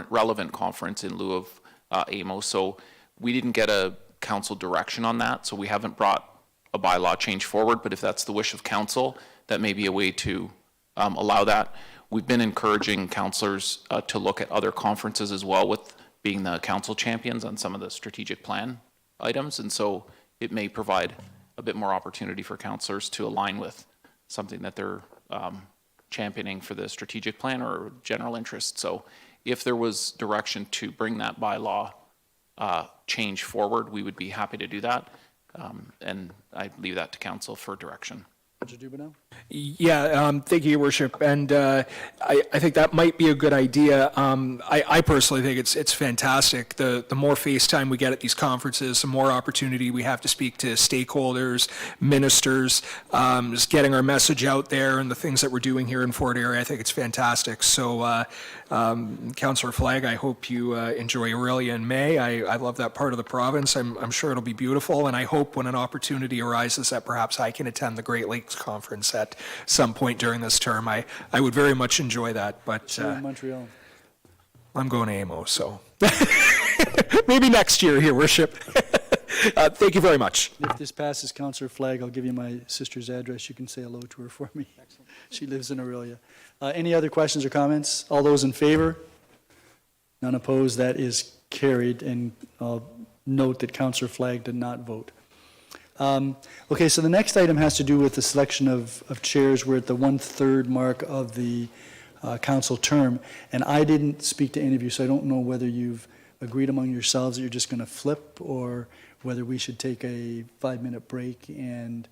relevant conference in lieu of AMO. So we didn't get a council direction on that, so we haven't brought a bylaw change forward, but if that's the wish of council, that may be a way to allow that. We've been encouraging councillors to look at other conferences as well, with being the council champions on some of the strategic plan items, and so it may provide a bit more opportunity for councillors to align with something that they're championing for the strategic plan or general interest. So if there was direction to bring that bylaw change forward, we would be happy to do that. And I leave that to council for direction. Councillor Dubanow? Yeah, thank you, Your Worship, and I think that might be a good idea. I personally think it's fantastic. The more face time we get at these conferences, the more opportunity we have to speak to stakeholders, ministers, just getting our message out there and the things that we're doing here in Fort Erie. I think it's fantastic. So, Councillor Flagg, I hope you enjoy Aurelia in May. I love that part of the province. I'm sure it'll be beautiful, and I hope when an opportunity arises that perhaps I can attend the Great Lakes Conference at some point during this term. I would very much enjoy that, but In Montreal. I'm going to AMO, so maybe next year, Your Worship. Thank you very much. If this passes, Councillor Flagg, I'll give you my sister's address. You can say hello to her for me. She lives in Aurelia. Any other questions or comments? All those in favor? None opposed. That is carried, and I'll note that Councillor Flagg did not vote. Okay, so the next item has to do with the selection of chairs. We're at the 1/3 mark of the council term, and I didn't speak to any of you, so I don't know whether you've agreed among yourselves that you're just going to flip, or whether we should take a 5-minute break and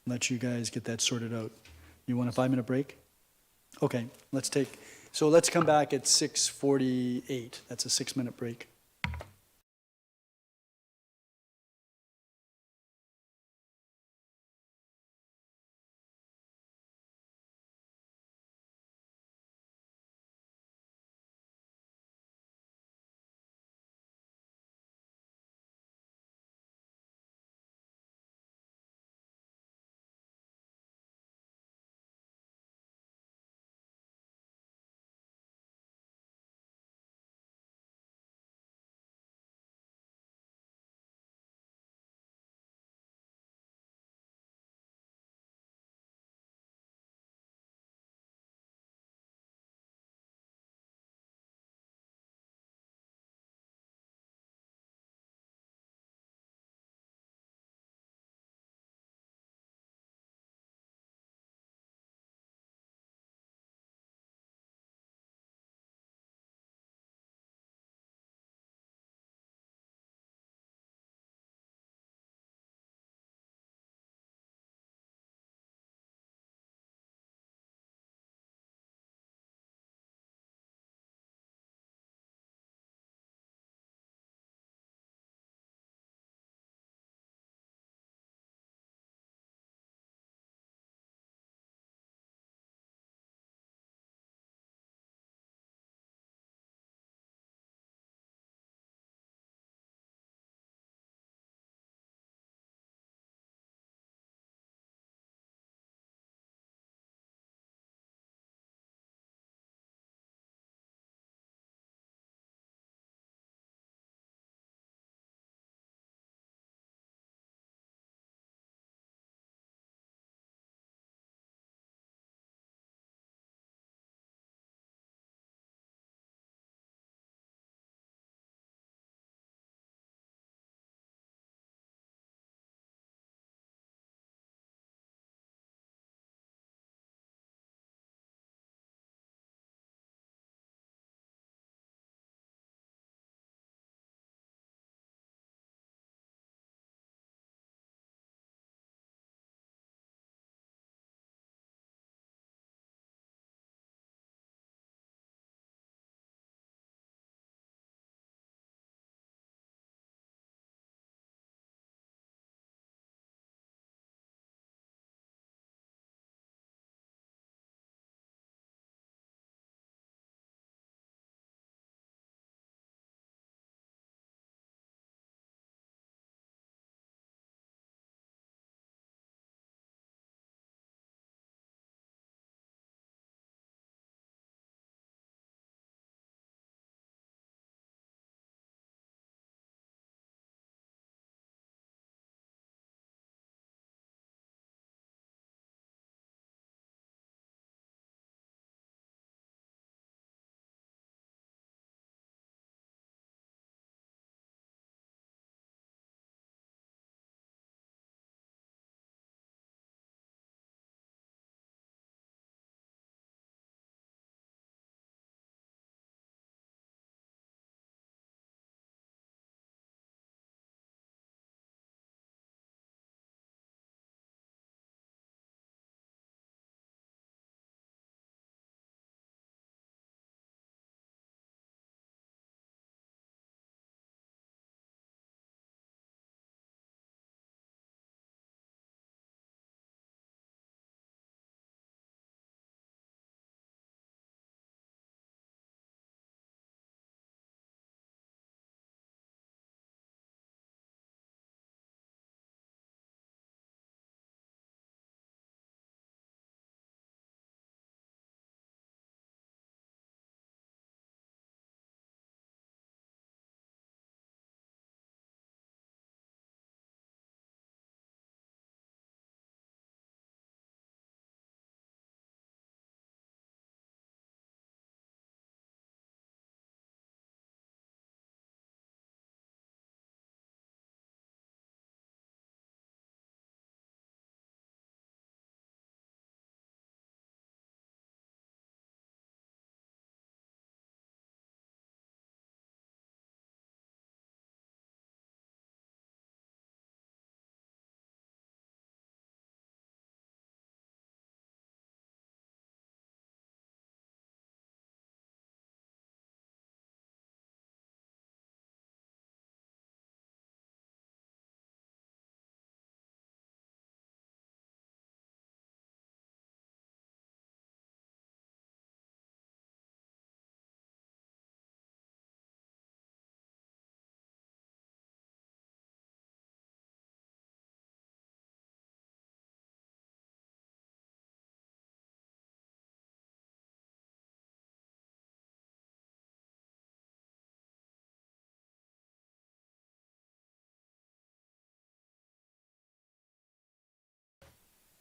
let you guys get that sorted out. You want a 5-minute break? Okay, let's come back at 6:48. That's a 6-minute break.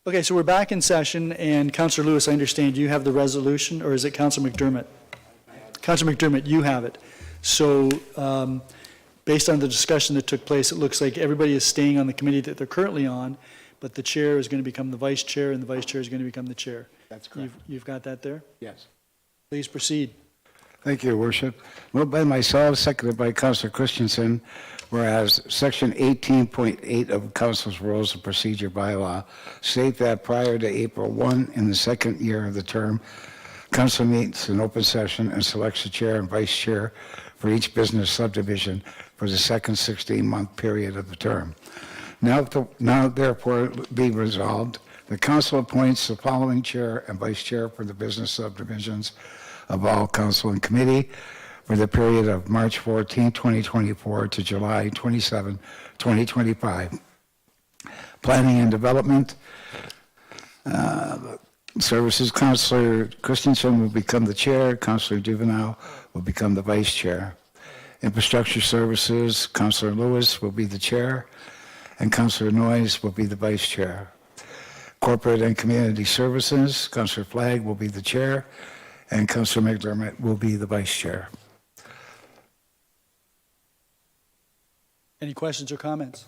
Okay, so we're back in session, and Councillor Lewis, I understand you have the resolution, or is it Councillor McDermott? Councillor McDermott, you have it. So, based on the discussion that took place, it looks like everybody is staying on the committee that they're currently on, but the chair is going to become the vice chair, and the vice chair is going to become the chair. That's correct. You've got that there? Yes. Please proceed. Thank you, Your Worship. Moved by myself, seconded by Councillor Christensen, whereas Section 18.8 of Council's Rules of Procedure bylaw state that prior to April 1 in the second year of the term, Council meets in open session and selects the chair and vice chair for each business subdivision for the second 16-month period of the term. Now therefore be resolved, the Council appoints the following chair and vice chair for the business subdivisions of all council and committee for the period of March 14, 2024 to July 27, 2025. Planning and Development Services, Councillor Christensen will become the chair, Councillor Dubanow will become the vice chair. Infrastructure Services, Councillor Lewis will be the chair, and Councillor Noyes will be the vice chair. Corporate and Community Services, Councillor Flagg will be the chair, and Councillor McDermott will be the vice chair. Any questions or comments?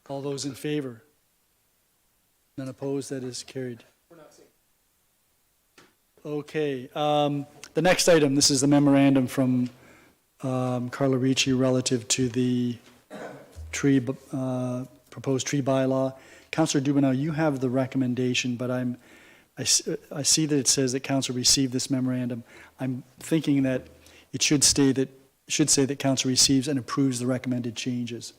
All those in favor? None opposed, that is carried. Okay, the next item, this is the memorandum from Carla Ricci relative to the tree, proposed tree bylaw. Councillor Dubanow, you have the recommendation, but I see that it says that council received this memorandum. I'm thinking that it should say that council receives and approves the recommended changes.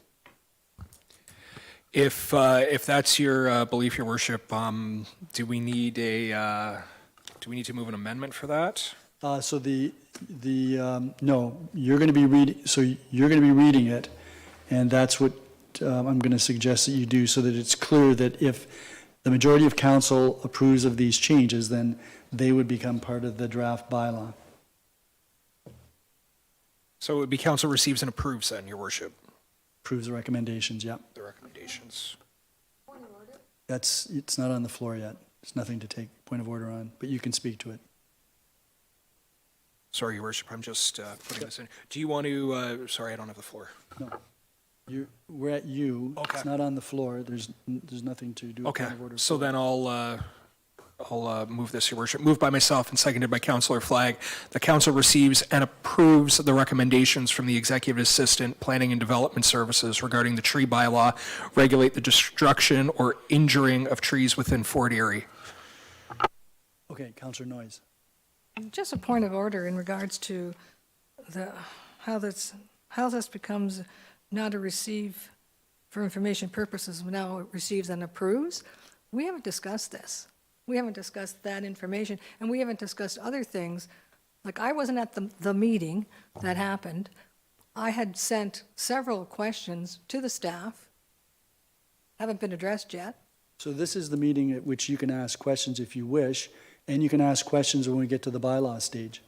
If that's your belief, Your Worship, do we need to move an amendment for that? So no, you're going to be reading it, and that's what I'm going to suggest that you do, so that it's clear that if the majority of council approves of these changes, then they would become part of the draft bylaw. So it would be council receives and approves then, Your Worship, Approves the recommendations, yeah. the recommendations. It's not on the floor yet. There's nothing to take point of order on, but you can speak to it. Sorry, Your Worship, I'm just putting this in. Do you want to, sorry, I don't have the floor. No. We're at you. Okay. It's not on the floor. There's nothing to do with Okay, point of order. so then I'll move this, Your Worship. Moved by myself and seconded by Councillor Flagg. The council receives and approves the recommendations from the Executive Assistant Planning and Development Services regarding the tree bylaw, regulate the destruction or injuring of trees within Fort Erie. Okay, Councillor Noyes. Just a point of order in regards to how this becomes not a receive for information purposes, now it receives and approves. We haven't discussed this. We haven't discussed that information, and we haven't discussed other things. Like, I wasn't at the meeting that happened. I had sent several questions to the staff, haven't been addressed yet. So this is the meeting at which you can ask questions if you wish, and you can ask questions when we get to the bylaw stage.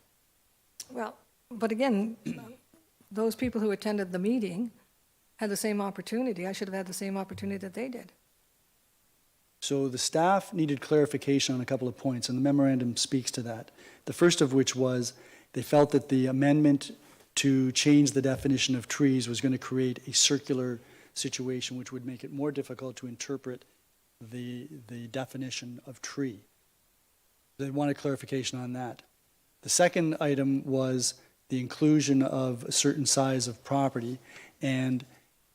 Well, but again, those people who attended the meeting had the same opportunity. I should have had the same opportunity that they did. So the staff needed clarification on a couple of points, and the memorandum speaks to that. The first of which was they felt that the amendment to change the definition of trees was going to create a circular situation which would make it more difficult to interpret the definition of tree. They wanted clarification on that. The second item was the inclusion of a certain size of property, and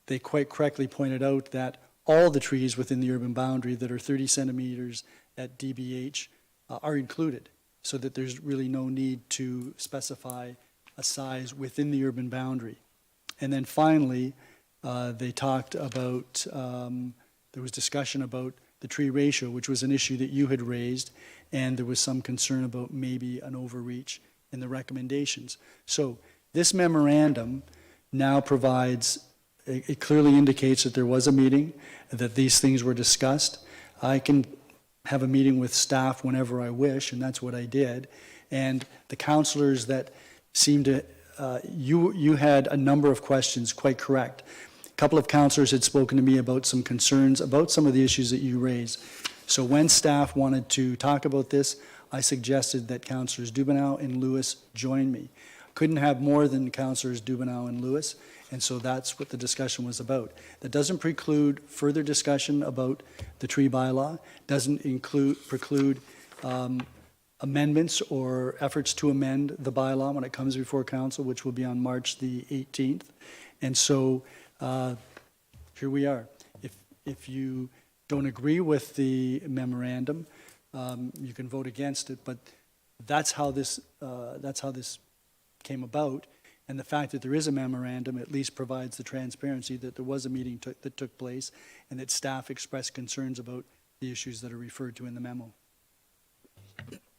they quite correctly pointed out that all the trees within the urban boundary that are 30 centimeters at DBH are included, so that there's really no need to specify a size within the urban boundary. And then finally, they talked about, there was discussion about the tree ratio, which was an issue that you had raised, and there was some concern about maybe an overreach in the recommendations. So this memorandum now provides, it clearly indicates that there was a meeting, that these things were discussed. I can have a meeting with staff whenever I wish, and that's what I did. And the councillors that seemed to, you had a number of questions, quite correct. A couple of councillors had spoken to me about some concerns about some of the issues that you raised. So when staff wanted to talk about this, I suggested that Councillors Dubanow and Lewis join me. Couldn't have more than Councillors Dubanow and Lewis, and so that's what the discussion was about. That doesn't preclude further discussion about the tree bylaw, doesn't preclude amendments or efforts to amend the bylaw when it comes before council, which will be on March the 18th. And so here we are. If you don't agree with the memorandum, you can vote against it, but that's how this came about. And the fact that there is a memorandum at least provides the transparency that there was a meeting that took place and that staff expressed concerns about the issues that are referred to in the memo.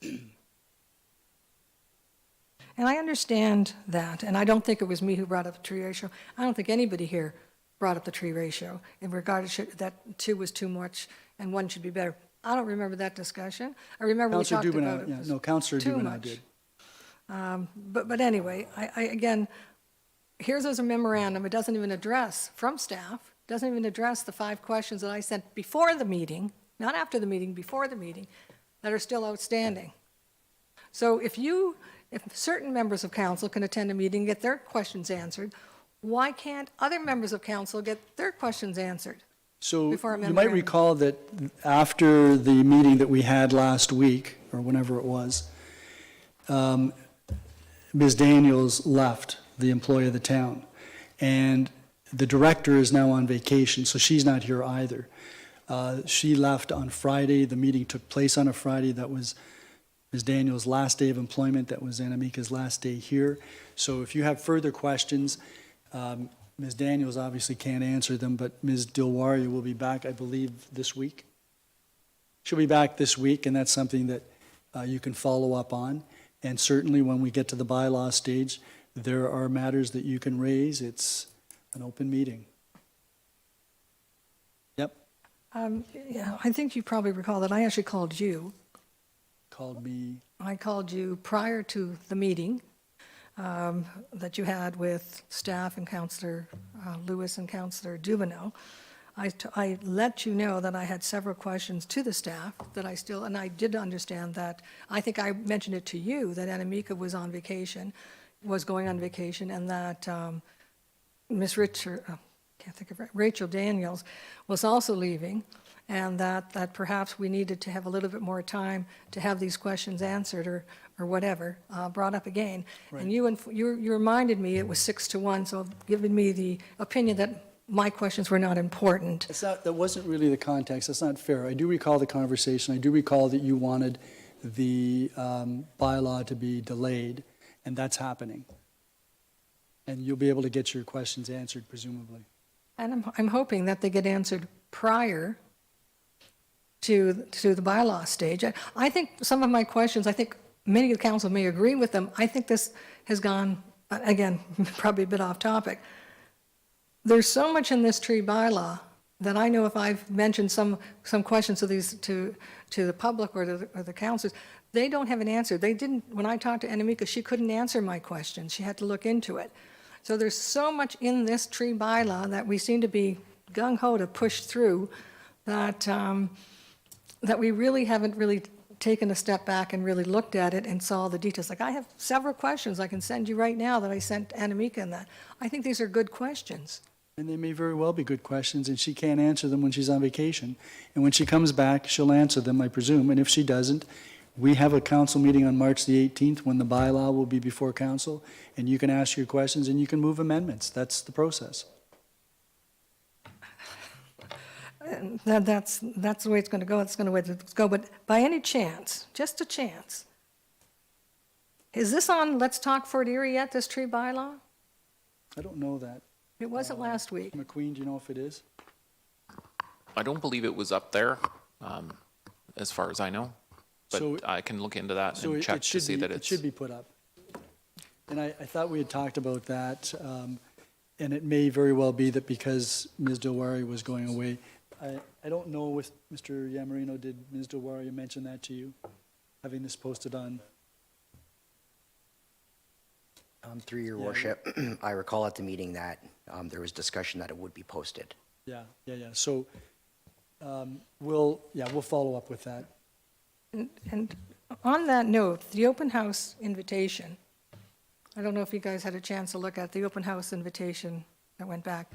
And I understand that, and I don't think it was me who brought up the tree ratio. I don't think anybody here brought up the tree ratio in regard to that 2 was too much and 1 should be better. I don't remember that discussion. I remember we talked about it. Yeah, no, Councillor too Dubanow much. did. But anyway, again, here's a memorandum. It doesn't even address, from staff, doesn't even address the 5 questions that I sent before the meeting, not after the meeting, before the meeting, that are still outstanding. So if certain members of council can attend a meeting and get their questions answered, why can't other members of council get their questions answered? So Before a you might memorandum. recall that after the meeting that we had last week, or whenever it was, Ms. Daniels left, the employee of the town. And the director is now on vacation, so she's not here either. She left on Friday. The meeting took place on a Friday. That was Ms. Daniels' last day of employment. That was Anamika's last day here. So if you have further questions, Ms. Daniels obviously can't answer them, but Ms. Dilwaria will be back, I believe, this week. She'll be back this week, and that's something that you can follow up on. And certainly when we get to the bylaw stage, there are matters that you can raise. It's an open meeting. Yep, Yeah, I think you probably recall that I actually called you. called me. I called you prior to the meeting that you had with staff and Councillor Lewis and Councillor Dubanow. I let you know that I had several questions to the staff that I still, and I did understand that, I think I mentioned it to you, that Anamika was on vacation, was going on vacation, and that Rachel Daniels was also leaving, and that perhaps we needed to have a little bit more time to have these questions answered or whatever, brought up again. Right. And you reminded me it was 6-1, so giving me the opinion that my questions were not important. That wasn't really the context. That's not fair. I do recall the conversation. I do recall that you wanted the bylaw to be delayed, and that's happening. And you'll be able to get your questions answered, presumably. And I'm hoping that they get answered prior to the bylaw stage. I think some of my questions, I think many of the council may agree with them. I think this has gone, again, probably a bit off topic. There's so much in this tree bylaw that I know if I've mentioned some questions to the public or the councilors, they don't have an answer. They didn't, when I talked to Anamika, she couldn't answer my questions. She had to look into it. So there's so much in this tree bylaw that we seem to be gung-ho to push through that that we really haven't really taken a step back and really looked at it and saw all the details. Like I have several questions I can send you right now that I sent Anamika and that. I think these are good questions. And they may very well be good questions, and she can't answer them when she's on vacation. And when she comes back, she'll answer them, I presume. And if she doesn't, we have a council meeting on March the 18th when the bylaw will be before council, and you can ask your questions and you can move amendments. That's the process. And that's the way it's going to go. It's going to go. But by any chance, just a chance, is this on Let's Talk Fort Erie yet, this tree bylaw? I don't know that. It wasn't last week. McQueen, do you know if it is? I don't believe it was up there, as far as I know. But So- I can look into that So and check it to should see be, that it it's. should be put up. And I thought we had talked about that, and it may very well be that because Ms. Dilwari was going away. I don't know with Mr. Yamarino, did Ms. Dilwari mention that to you? Having this posted on? Through your Yeah. worship, I recall at the meeting that there was discussion that it would be posted. Yeah. So We'll follow up with that. And on that note, the open house invitation, I don't know if you guys had a chance to look at the open house invitation that went back.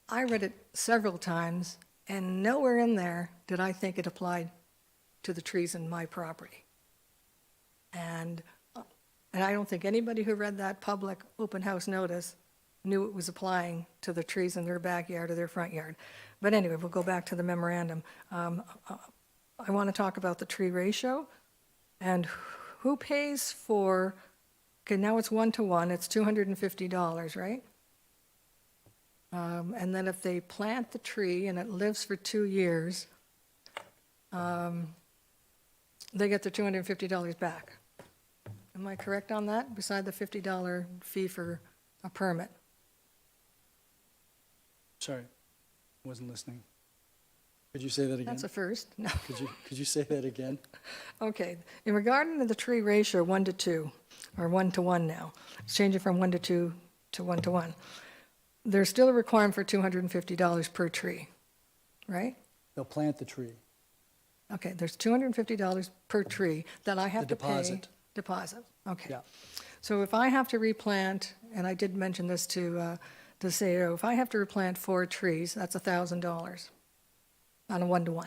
I read it several times, and nowhere in there did I think it applied to the trees in my property. And I don't think anybody who read that public open house notice knew it was applying to the trees in their backyard or their front yard. But anyway, we'll go back to the memorandum. I want to talk about the tree ratio and who pays for, okay, now it's 1-to-1, it's $250, right? And then if they plant the tree and it lives for 2 years, they get the $250 back. Am I correct on that, beside the $50 fee for a permit? Sorry, wasn't listening. Could you say that again? That's a first. No. Could you say that again? Okay. In regarding to the tree ratio, 1-to-2, or 1-to-1 now, it's changing from 1-to-2 to 1-to-1. There's still a requirement for $250 per tree, right? They'll plant the tree. Okay, there's $250 per tree that I have The to pay. deposit. Deposit, okay. Yeah. So if I have to replant, and I did mention this to the CEO, if I have to replant 4 trees, that's $1,000 on a 1-to-1.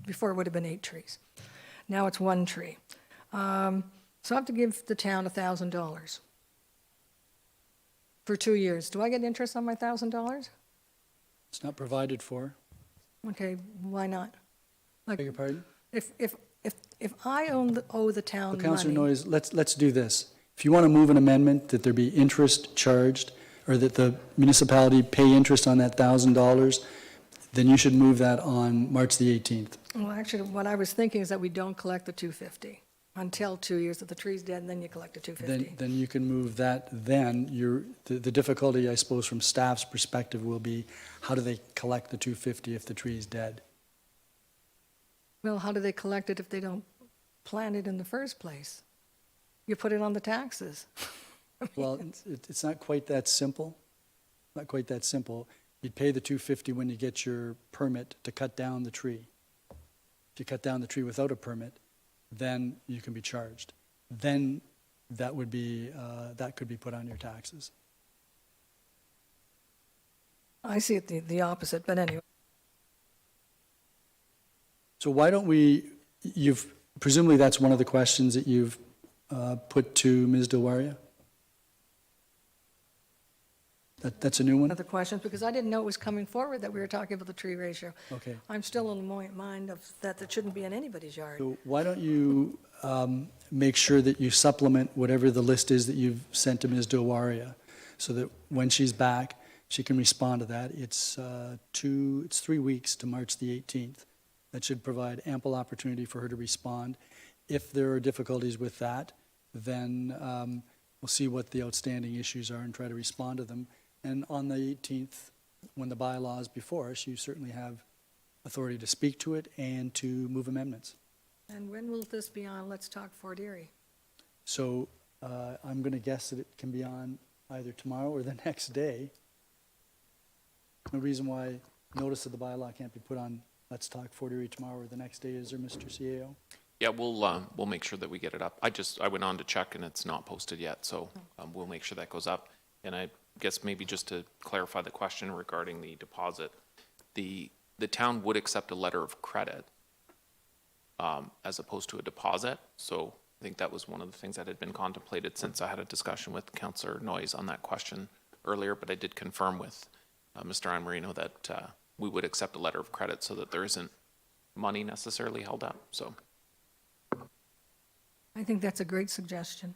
Before it would have been 8 trees. Now it's 1 tree. So I have to give the town $1,000 for 2 years. Do I get interest on my $1,000? It's not provided for. Okay, why not? Like, Beg your pardon? if I owe the town So Councillor money, Noyes, let's do this. If you want to move an amendment that there be interest charged, or that the municipality pay interest on that $1,000, then you should move that on March the 18th. well, actually, what I was thinking is that we don't collect the $250 until 2 years, if the tree's dead, and then you collect the $250. Then you can move that then. The difficulty, I suppose, from staff's perspective will be, how do they collect the $250 if the tree is dead? Well, how do they collect it if they don't plant it in the first place? You put it on the taxes. Well, it's not quite that simple. Not quite that simple. You'd pay the $250 when you get your permit to cut down the tree. If you cut down the tree without a permit, then you can be charged. Then that would be, that could be put on your taxes. I see it the opposite, but anyway. So why don't we, presumably that's one of the questions that you've put to Ms. Dilwaria? That's a new one? Other questions, because I didn't know it was coming forward that we were talking about the tree ratio. Okay. I'm still in the mind of that shouldn't be in anybody's yard. So why don't you make sure that you supplement whatever the list is that you've sent to Ms. Dilwaria, so that when she's back, she can respond to that. It's 3 weeks to March the 18th. That should provide ample opportunity for her to respond. If there are difficulties with that, then we'll see what the outstanding issues are and try to respond to them. And on the 18th, when the bylaw is before us, you certainly have authority to speak to it and to move amendments. And when will this be on Let's Talk Fort Erie? So I'm going to guess that it can be on either tomorrow or the next day. No reason why notice of the bylaw can't be put on Let's Talk Fort Erie tomorrow or the next day, is there, Mr. CAO? Yeah, we'll make sure that we get it up. I went on to check and it's not posted yet, so we'll make sure that goes up. And I guess maybe just to clarify the question regarding the deposit, the town would accept a letter of credit as opposed to a deposit. So I think that was one of the things that had been contemplated, since I had a discussion with Councillor Noyes on that question earlier, but I did confirm with Mr. Anmarino that we would accept a letter of credit so that there isn't money necessarily held up, so. I think that's a great suggestion.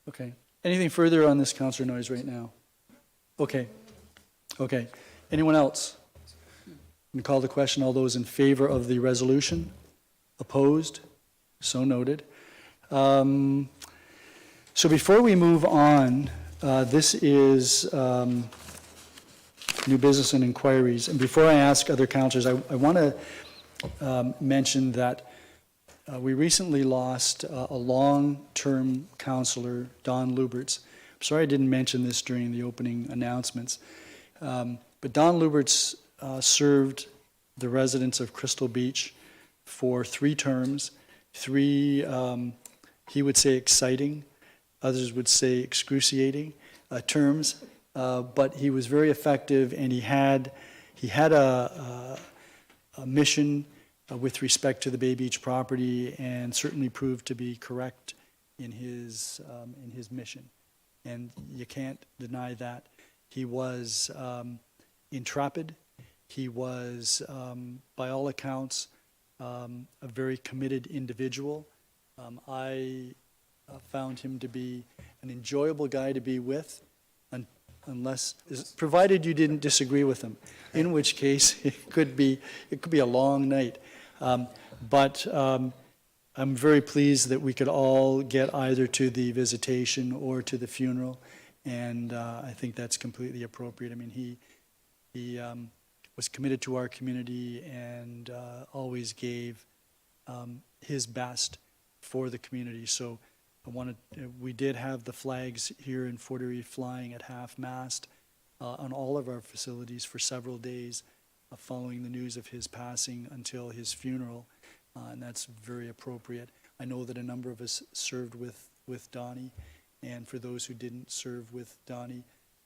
Okay. Anything further on this, Councillor Noyes, right now? Okay. Okay. Anyone else? I'm going to call the question. All those in favor of the resolution? Opposed? So noted. So before we move on, this is new business and inquiries. And before I ask other councillors, I want to mention that we recently lost a long-term councillor, Don Luberts. I'm sorry I didn't mention this during the opening announcements. But Don Luberts served the residents of Crystal Beach for 3 terms, 3, he would say exciting, others would say excruciating terms, but he was very effective, and he had a mission with respect to the Bay Beach property, and certainly proved to be correct in his mission. And you can't deny that. He was intrepid. He was, by all accounts, a very committed individual. I found him to be an enjoyable guy to be with, provided you didn't disagree with him, in which case it could be a long night. But I'm very pleased that we could all get either to the visitation or to the funeral, and I think that's completely appropriate. I mean, he was committed to our community and always gave his best for the community. So we did have the flags here in Fort Erie flying at half-mast on all of our facilities for several days following the news of his passing until his funeral, and that's very appropriate. I know that a number of us served with Donnie, and for those who didn't serve with Donnie,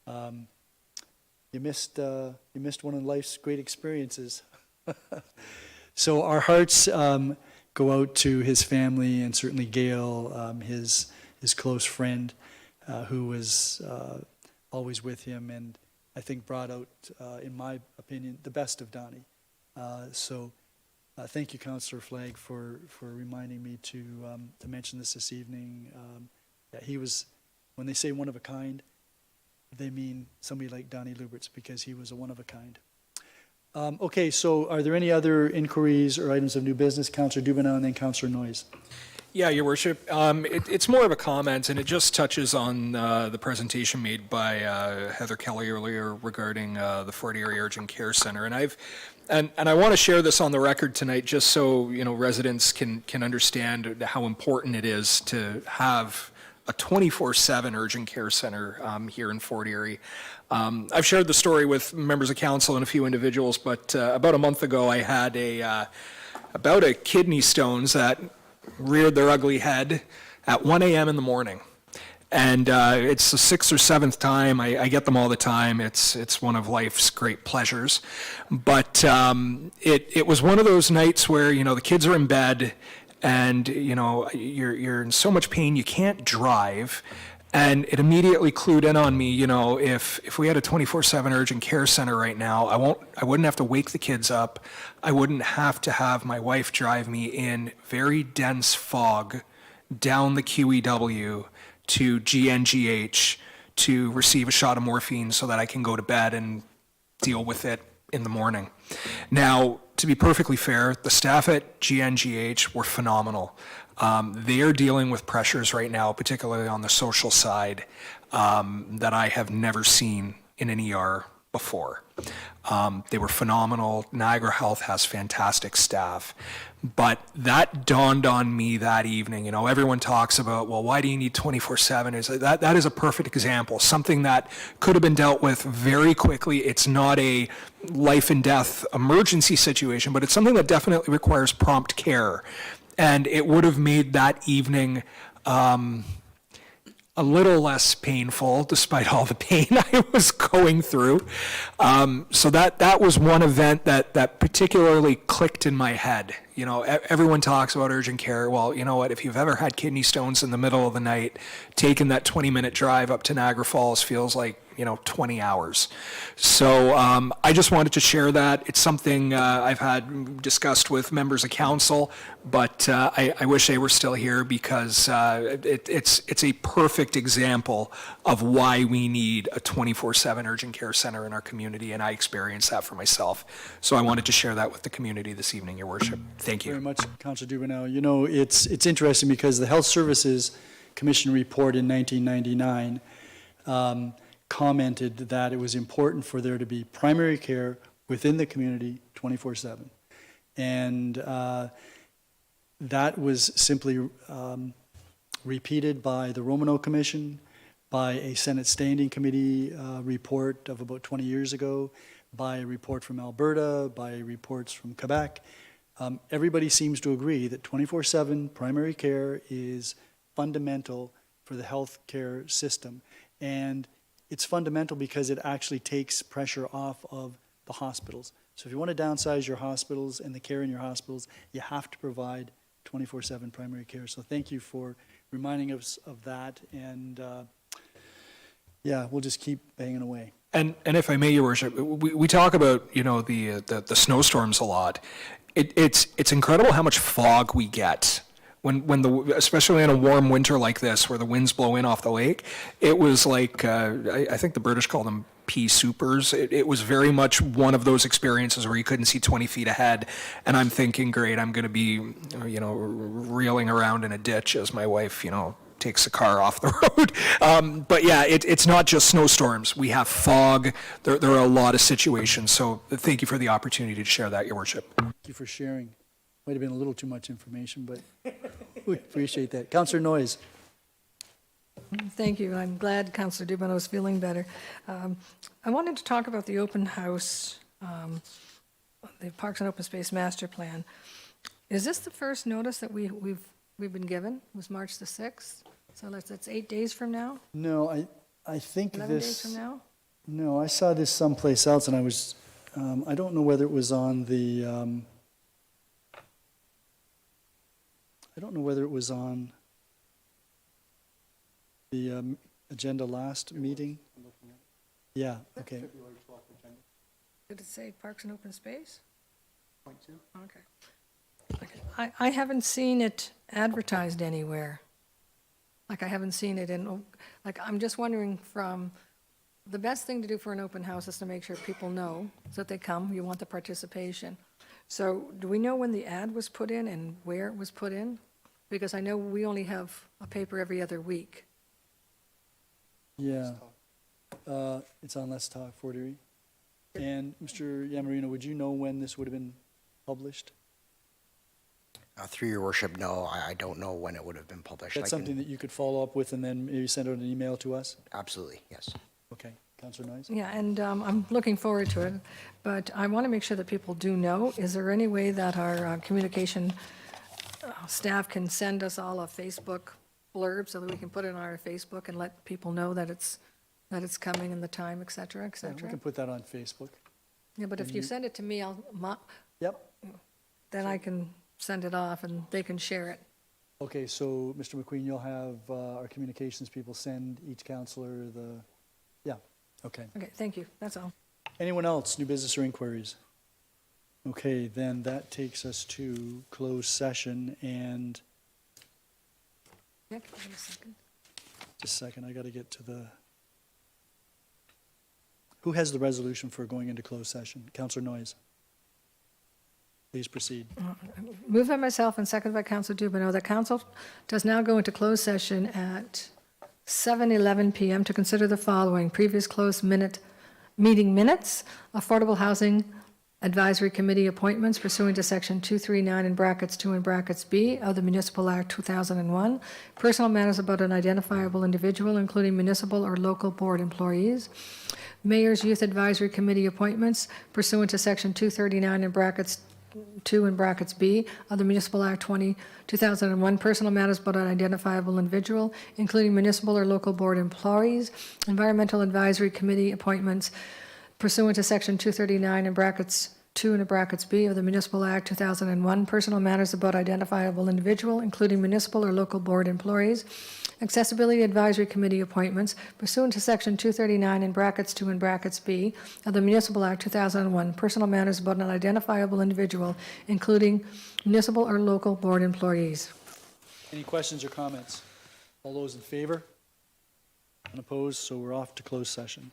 you missed one of life's great experiences. So our hearts go out to his family, and certainly Gail, his close friend, who was always with him, and I think brought out, in my opinion, the best of Donnie. So thank you, Councillor Flagg, for reminding me to mention this evening. Yeah, he was, when they say one of a kind, they mean somebody like Donnie Luberts, because he was a one of a kind. Okay, so are there any other inquiries or items of new business? Councillor Dubanow and then Councillor Noyes. Yeah, Your Worship. It's more of a comment, and it just touches on the presentation made by Heather Kelly earlier regarding the Fort Erie Urgent Care Center. And I want to share this on the record tonight, just so residents can understand how important it is to have a 24/7 urgent care center here in Fort Erie. I've shared the story with members of council and a few individuals, but about a month ago I had about a kidney stones that reared their ugly head at 1 a.m. in the morning. And it's the 6th or 7th time. I get them all the time. It's one of life's great pleasures. But it was one of those nights where, the kids are in bed, and you're in so much pain you can't drive, and it immediately clued in on me. If we had a 24/7 urgent care center right now, I wouldn't have to wake the kids up. I wouldn't have to have my wife drive me in very dense fog down the QEW to GNGH to receive a shot of morphine so that I can go to bed and deal with it in the morning. Now, to be perfectly fair, the staff at GNGH were phenomenal. They are dealing with pressures right now, particularly on the social side, that I have never seen in an ER before. They were phenomenal. Niagara Health has fantastic staff. But that dawned on me that evening. Everyone talks about, well, why do you need 24/7? That is a perfect example, something that could have been dealt with very quickly. It's not a life and death emergency situation, but it's something that definitely requires prompt care. And it would have made that evening a little less painful, despite all the pain I was going through. So that was one event that particularly clicked in my head. Everyone talks about urgent care. Well, you know what? If you've ever had kidney stones in the middle of the night, taking that 20-minute drive up to Niagara Falls feels like 20 hours. So I just wanted to share that. It's something I've had discussed with members of council, but I wish they were still here, because it's a perfect example of why we need a 24/7 urgent care center in our community, and I experienced that for myself. So I wanted to share that with the community this evening, Your Worship. Thank you. Very much, Councillor Dubanow. It's interesting, because the Health Services Commission report in 1999 commented that it was important for there to be primary care within the community 24/7. And that was simply repeated by the Romanow Commission, by a Senate Standing Committee report of about 20 years ago, by a report from Alberta, by reports from Quebec. Everybody seems to agree that 24/7 primary care is fundamental for the healthcare system. And it's fundamental because it actually takes pressure off of the hospitals. So if you want to downsize your hospitals and the care in your hospitals, you have to provide 24/7 primary care. So thank you for reminding us of that. And yeah, we'll just keep banging away. And if I may, Your Worship, we talk about, you know, the snowstorms a lot. It's incredible how much fog we get when especially in a warm winter like this, where the winds blow in off the lake. It was like, I think the British call them pea soupers. It was very much one of those experiences where you couldn't see 20 feet ahead. And I'm thinking, great, I'm going to be, you know, reeling around in a ditch as my wife, you know, takes the car off the road. But yeah, it's not just snowstorms. We have fog. There are a lot of situations. So thank you for the opportunity to share that, Your Worship. Thank you for sharing. Might have been a little too much information, but we appreciate that. Councillor Noyes. Thank you. I'm glad Councillor Dubanow is feeling better. I wanted to talk about the open house, the Parks and Open Space Master Plan. Is this the first notice that we've been given? It was March the 6th? So that's 8 days from now? No, I think 11 days this, from now? no, I saw this someplace else and I was, I don't know whether it was on the, I don't know whether it was on the agenda last meeting. Yeah, okay. Did it say Parks and Open Space? Okay. I haven't seen it advertised anywhere. Like, I haven't seen it in, like, I'm just wondering from, the best thing to do for an open house is to make sure people know so that they come, you want the participation. So do we know when the ad was put in and where it was put in? Because I know we only have a paper every other week. Yeah. It's on Let's Talk, Fort Erie. And Mr. Yamarino, would you know when this would have been published? Through your worship, no, I don't know when it would have been published. That's I can- something that you could follow up with and then maybe send out an email to us? Absolutely, yes. Okay. Councillor Noyes? Yeah, and I'm looking forward to it, but I want to make sure that people do know. Is there any way that our communication staff can send us all a Facebook blurb so that we can put it on our Facebook and let people know that it's coming and the time, et cetera, et Yeah, we cetera? can put that on Facebook. Yeah, but if you send it to me, Yep. then I can send it off and they can share it. Okay, so Mr. McQueen, you'll have our communications people send each councillor the, yeah, okay. Okay, thank you, that's all. Anyone else, new business or inquiries? Okay, then that takes us to closed session and, Yeah, can I have a second? just a second, I gotta get to the, who has the resolution for going into closed session? Councillor Noyes. Please proceed. Moved by myself and seconded by Councillor Dubanow that council does now go into closed session at 7:11 PM to consider the following: previous closed meeting minutes, Affordable Housing Advisory Committee appointments pursuant to Section 239 in brackets 2 in brackets B of the Municipal Act 2001, personal matters about an identifiable individual, including municipal or local board employees, Mayor's Youth Advisory Committee appointments pursuant to Section 239 in brackets 2 in brackets B of the Municipal Act 2001, personal matters about an identifiable individual, including municipal or local board employees, Environmental Advisory Committee appointments pursuant to Section 239 in brackets 2 in brackets B of the Municipal Act 2001, personal matters about identifiable individual, including municipal or local board employees, Accessibility Advisory Committee appointments pursuant to Section 239 in brackets 2 in brackets B of the Municipal Act 2001, personal matters about an identifiable individual, including municipal or local board employees. Any questions or comments? All those in favor? Unopposed, so we're off to closed session.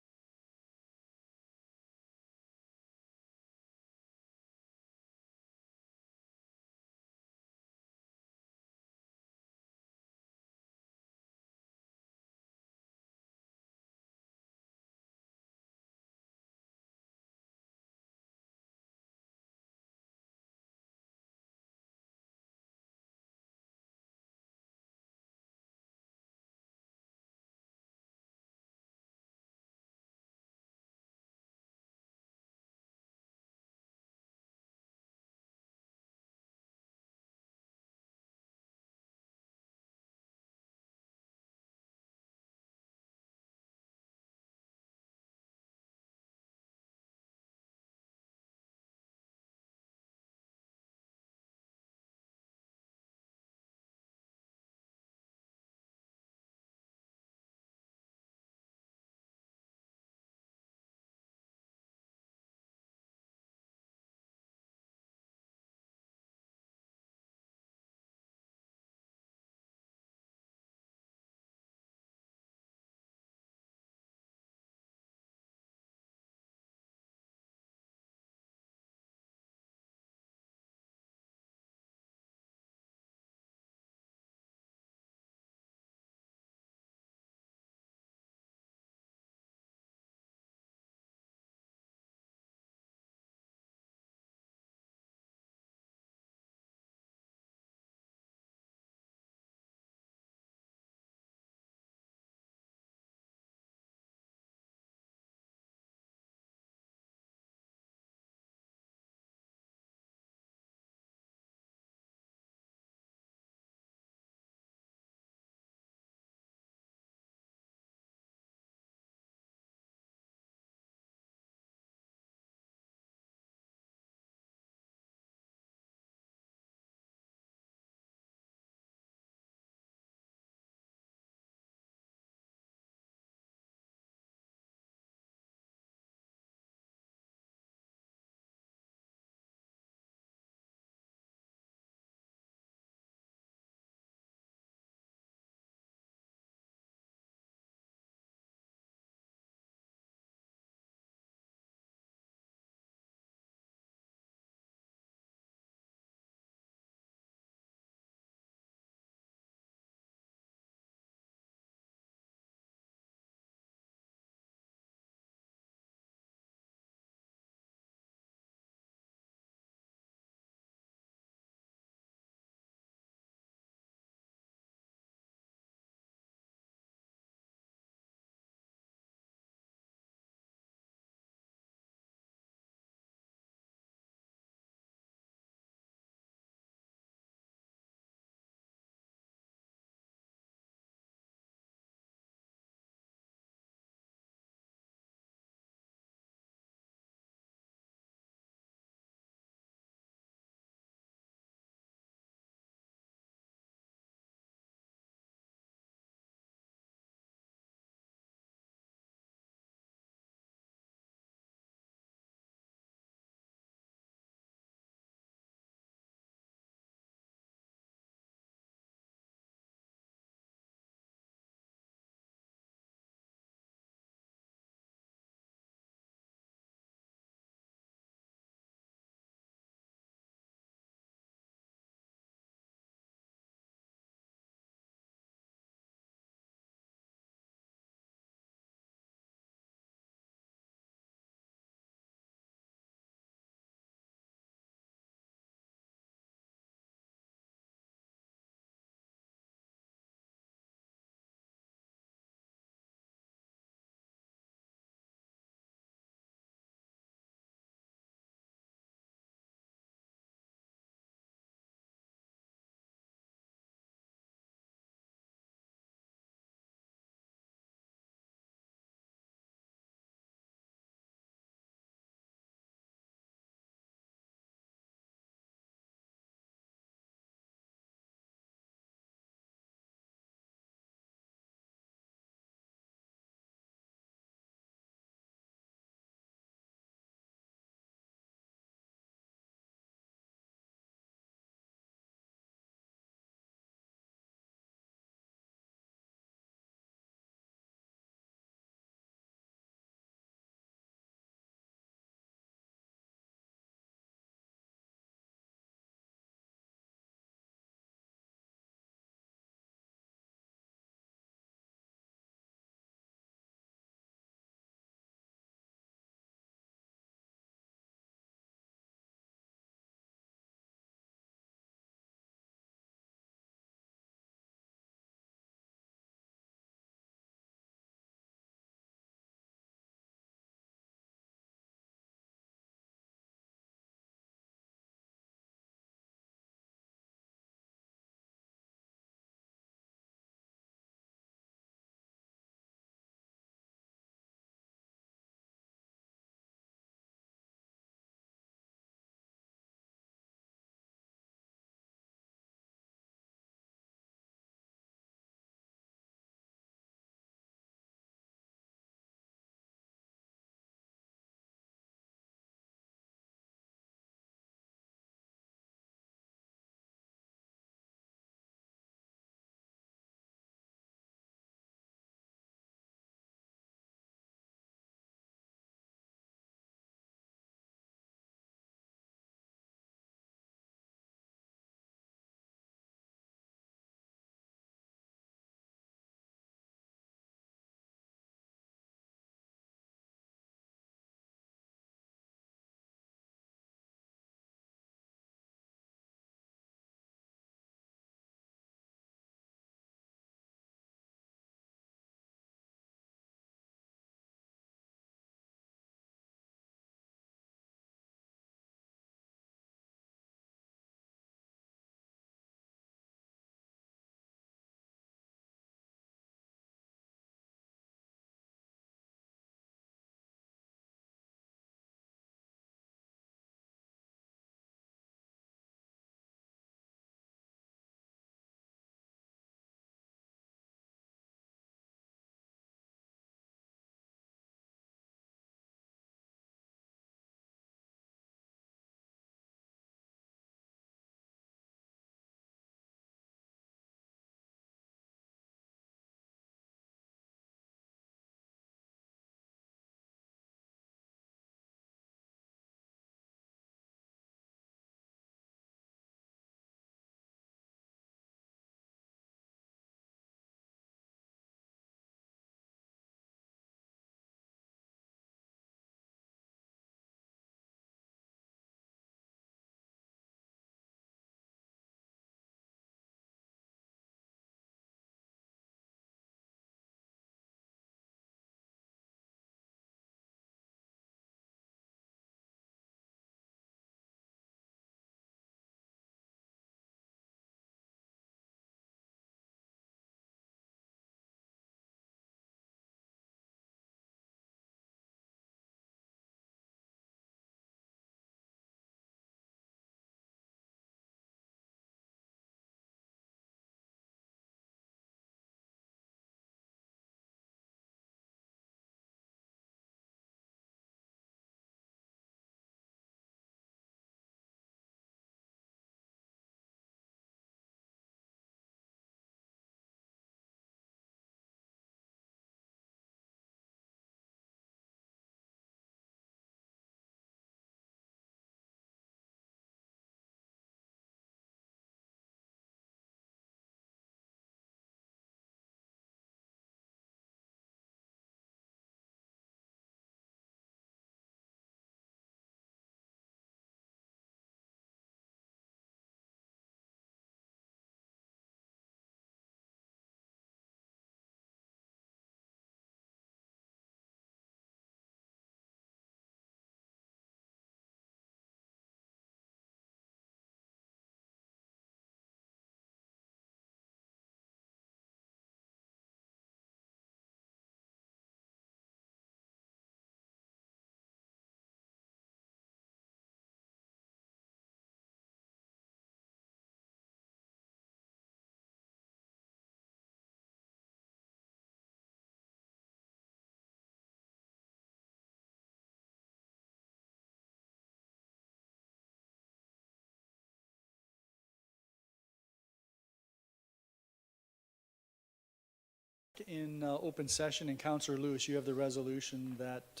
in open session, and Councillor Lewis, you have the resolution that,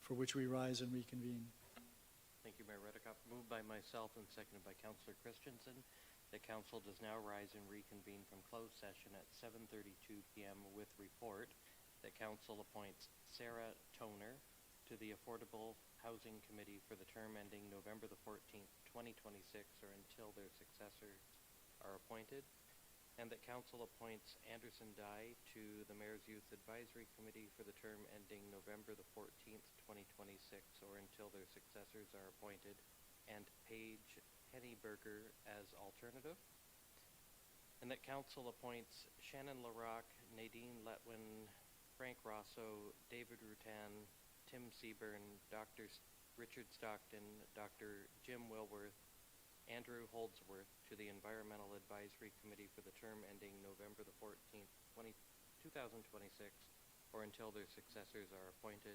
for which we rise and reconvene. Thank you, Mayor Redekop. Moved by myself and seconded by Councillor Christensen. The council does now rise and reconvene from closed session at 7:32 p.m. with report that council appoints Sarah Toner to the Affordable Housing Committee for the term ending November the 14th, 2026, or until their successors are appointed, and that council appoints Anderson Dye to the Mayor's Youth Advisory Committee for the term ending November the 14th, 2026, or until their successors are appointed, and Paige Henneberger as alternative, and that council appoints Shannon LaRock, Nadine Letwin, Frank Rosso, David Rutan, Tim Seaburn, Dr. Richard Stockton, Dr. Jim Wilworth, Andrew Holdsworth to the Environmental Advisory Committee for the term ending November the 14th, 2026, or until their successors are appointed,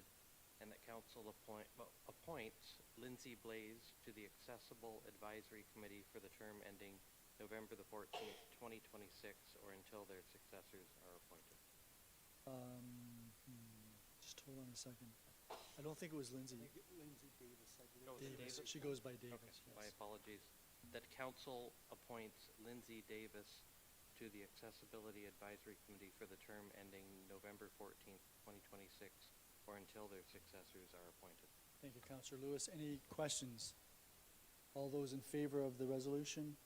and that council appoints Lindsay Blaze to the Accessible Advisory Committee for the term ending November the 14th, 2026, or until their successors are appointed. Just hold on a second. I don't think it was Lindsay. Lindsay Davis, I believe. Davis. She goes by Davis. Okay, Yes. my apologies. That council appoints Lindsay Davis to the Accessibility Advisory Committee for the term ending November 14th, 2026, or until their successors are appointed. Thank you, Councillor Lewis. Any questions? All those in favor of the resolution?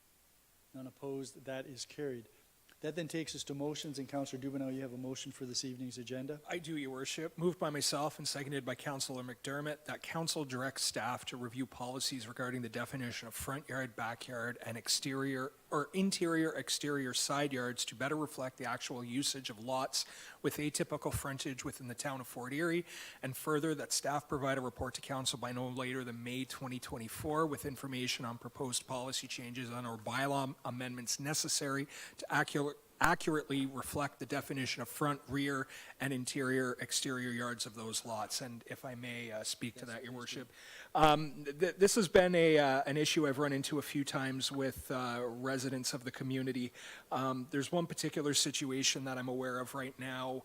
None opposed? That is carried. That then takes us to motions, and Councillor Dubanow, you have a motion for this evening's agenda. I do, Your Worship. Moved by myself and seconded by Councillor McDermott that council directs staff to review policies regarding the definition of front yard, backyard, and exterior or interior, exterior side yards to better reflect the actual usage of lots with atypical frontage within the town of Fort Erie, and further that staff provide a report to council by no later than May 2024 with information on proposed policy changes and or bylaw amendments necessary to accurately reflect the definition of front, rear, and interior, exterior yards of those lots. And if I may speak to that, Your Worship. This has been an issue I've run into a few times with residents of the community. There's one particular situation that I'm aware of right now.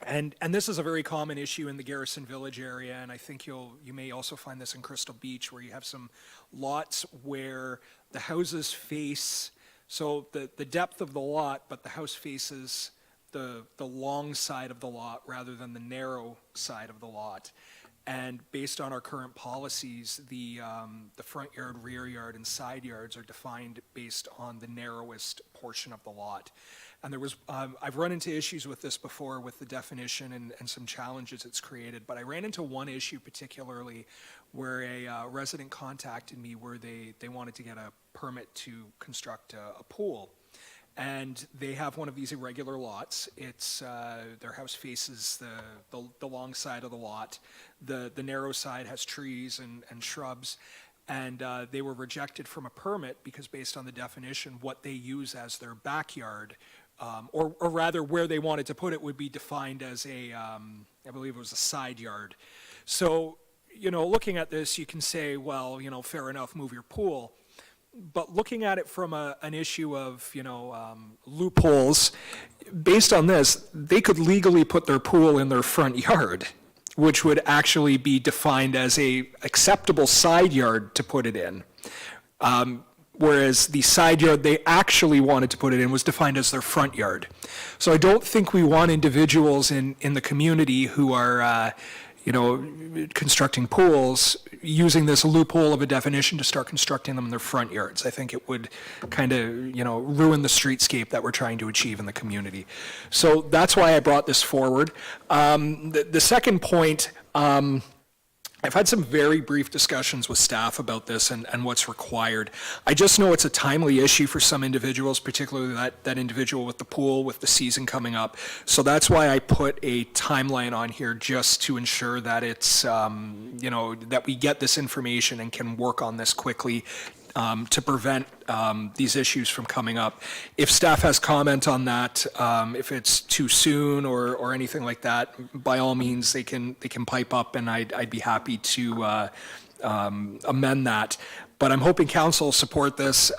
And this is a very common issue in the Garrison Village area, and I think you may also find this in Crystal Beach, where you have some lots where the houses face, so the depth of the lot, but the house faces the long side of the lot rather than the narrow side of the lot. And based on our current policies, the front yard, rear yard, and side yards are defined based on the narrowest portion of the lot. And there was, I've run into issues with this before with the definition and some challenges it's created, but I ran into one issue particularly where a resident contacted me where they wanted to get a permit to construct a pool. And they have one of these irregular lots. It's, their house faces the long side of the lot. The narrow side has trees and shrubs. And they were rejected from a permit because based on the definition, what they use as their backyard, or rather where they wanted to put it would be defined as a, I believe it was a side yard. So, you know, looking at this, you can say, well, you know, fair enough, move your pool. But looking at it from an issue of, you know, loopholes, based on this, they could legally put their pool in their front yard, which would actually be defined as a acceptable side yard to put it in. Whereas the side yard they actually wanted to put it in was defined as their front yard. So I don't think we want individuals in the community who are, you know, constructing pools using this loophole of a definition to start constructing them in their front yards. I think it would kind of, you know, ruin the streetscape that we're trying to achieve in the community. So that's why I brought this forward. The second point, I've had some very brief discussions with staff about this and what's required. I just know it's a timely issue for some individuals, particularly that individual with the pool, with the season coming up. So that's why I put a timeline on here, just to ensure that it's, you know, that we get this information and can work on this quickly to prevent these issues from coming up. If staff has comment on that, if it's too soon or anything like that, by all means, they can pipe up, and I'd be happy to amend that. But I'm hoping council will support this.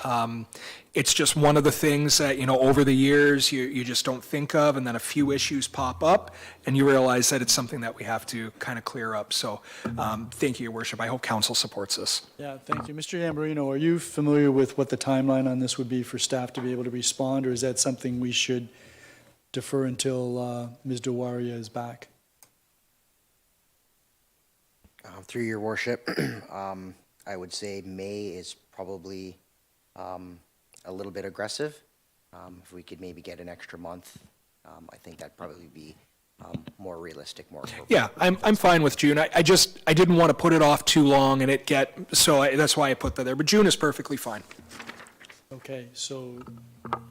It's just one of the things that, over the years, you just don't think of, and then a few issues pop up, and you realize that it's something that we have to kind of clear up. So thank you, Your Worship. I hope council supports this. Yeah, thank you. Mr. Yambarino, are you familiar with what the timeline on this would be for staff to be able to respond, or is that something we should defer until Ms. Dewaria is back? Through Your Worship, I would say May is probably a little bit aggressive. If we could maybe get an extra month, I think that'd probably be more realistic, more appropriate. Yeah, I'm fine with June. I didn't want to put it off too long and that's why I put that there. But June is perfectly fine. Okay, so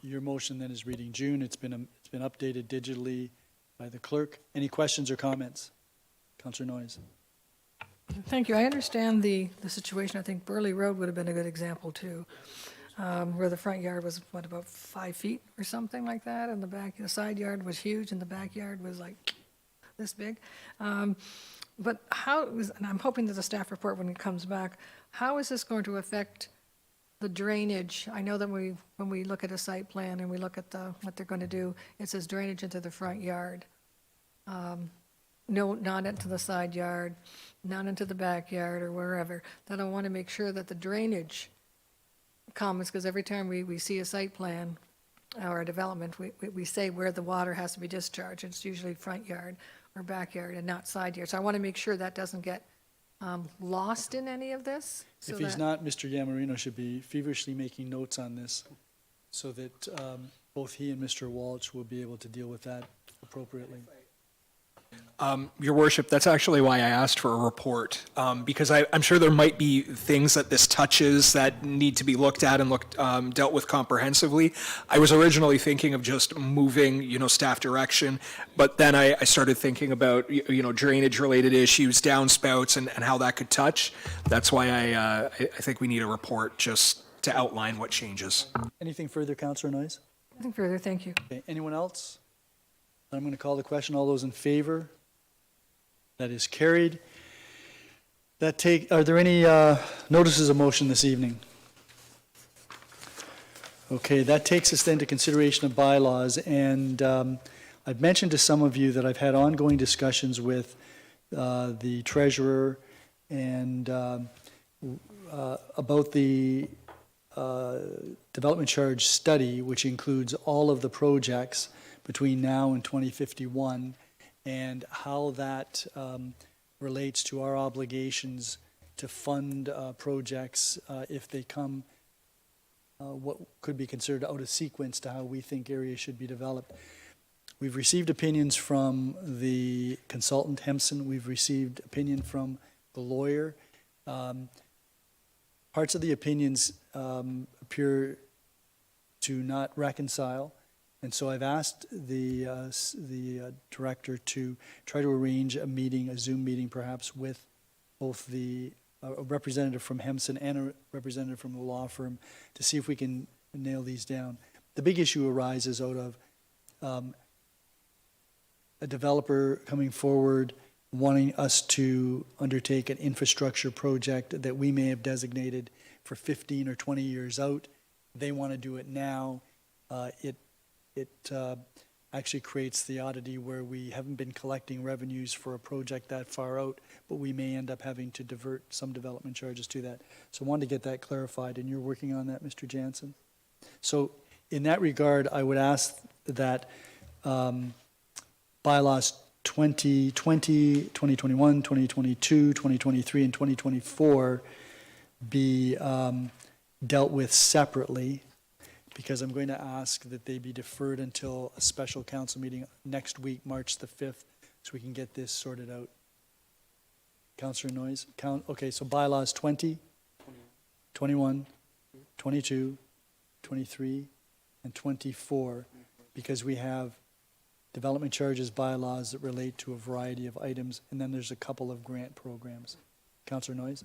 your motion then is reading June. It's been updated digitally by the clerk. Any questions or comments? Councillor Noyes. Thank you. I understand the situation. I think Burley Road would have been a good example too, where the front yard was, about 5 feet or something like that, and the side yard was huge, and the backyard was like this big. But and I'm hoping that the staff report, when it comes back, how is this going to affect the drainage? I know that when we look at a site plan and we look at what they're going to do, it says drainage into the front yard. No, not into the side yard, not into the backyard or wherever. Then I want to make sure that the drainage comments, because every time we see a site plan or a development, we say where the water has to be discharged. It's usually front yard or backyard and not side yard. So I want to make sure that doesn't get lost in any of this. If he's not, Mr. Yambarino should be feverishly making notes on this so that both he and Mr. Walsh will be able to deal with that appropriately. Your Worship, that's actually why I asked for a report, because I'm sure there might be things that this touches that need to be looked at and dealt with comprehensively. I was originally thinking of just moving, staff direction, but then I started thinking about, drainage-related issues, downspouts, and how that could touch. That's why I think we need a report just to outline what changes. Anything further, Councillor Noyes? Nothing further. Thank you. Okay, anyone else? I'm going to call the question. All those in favor? That is carried. Are there any notices of motion this evening? Okay, that takes us then to consideration of bylaws, and I've mentioned to some of you that I've had ongoing discussions with the treasurer and about the development charge study, which includes all of the projects between now and 2051, and how that relates to our obligations to fund projects if they come what could be considered out of sequence to how we think areas should be developed. We've received opinions from the consultant, Hempson. We've received opinion from the lawyer. Parts of the opinions appear to not reconcile. And so I've asked the director to try to arrange a meeting, a Zoom meeting perhaps, with both a representative from Hempson and a representative from the law firm to see if we can nail these down. The big issue arises out of a developer coming forward wanting us to undertake an infrastructure project that we may have designated for 15 or 20 years out. They want to do it now. It actually creates the oddity where we haven't been collecting revenues for a project that far out, but we may end up having to divert some development charges to that. So I wanted to get that clarified, and you're working on that, Mr. Jansen. So in that regard, I would ask that bylaws 2020, 2021, 2022, 2023, and 2024 be dealt with separately, because I'm going to ask that they be deferred until a special council meeting next week, March the 5th, so we can get this sorted out. Councillor Noyes? Okay, so bylaws 20, 21, 22, 23, and 24, because we have development charges bylaws that relate to a variety of items, and then there's a couple of grant programs. Councillor Noyes?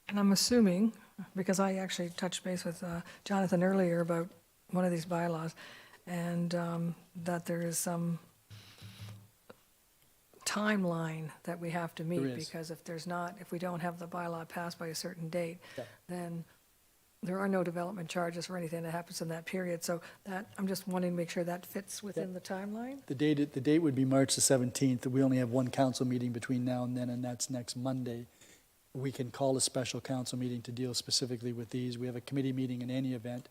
And I'm assuming, because I actually touched base with Jonathan earlier about one of these bylaws, and that there is some timeline that we have to meet. There is. Because if we don't have the bylaw passed by a certain date, Yeah. then there are no development charges for anything that happens in that period. So that, I'm just wanting to make sure that fits within the timeline. The date would be March the 17th. We only have one council meeting between now and then, and that's next Monday. We can call a special council meeting to deal specifically with these. We have a committee meeting in any event.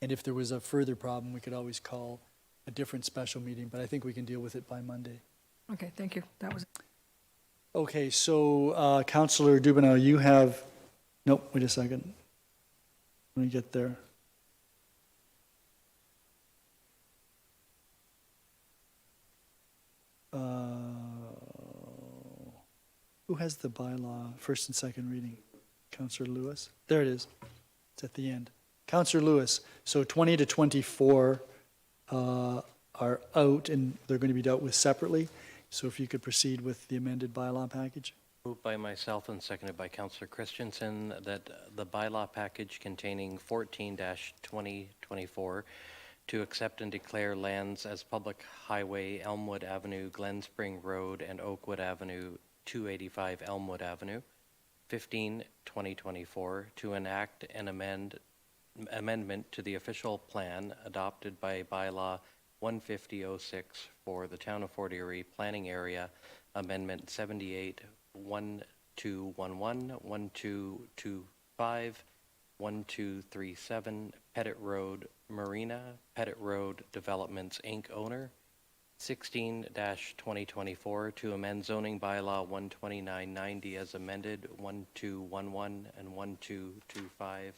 And if there was a further problem, we could always call a different special meeting, but I think we can deal with it by Monday. Okay, thank you. That was, Okay, so Councillor Dubanow, you have, nope, wait a second. Let me get there. Who has the bylaw, first and second reading? Councillor Lewis? There it is. It's at the end. Councillor Lewis, so 20 to 24 are out, and they're going to be dealt with separately. So if you could proceed with the amended bylaw package. Moved by myself and seconded by Councillor Christensen that the bylaw package containing 14-2024 to accept and declare lands as public highway Elmwood Avenue, Glen Spring Road, and Oakwood Avenue, 285 Elmwood Avenue. 15-2024 to enact an amendment to the official plan adopted by bylaw 15006 for the town of Fort Erie planning area, amendment 78 1211 1225 1237 Pettit Road Marina Pettit Road Developments Inc. owner. 16-2024 to amend zoning bylaw 12990 as amended 1211 and 1225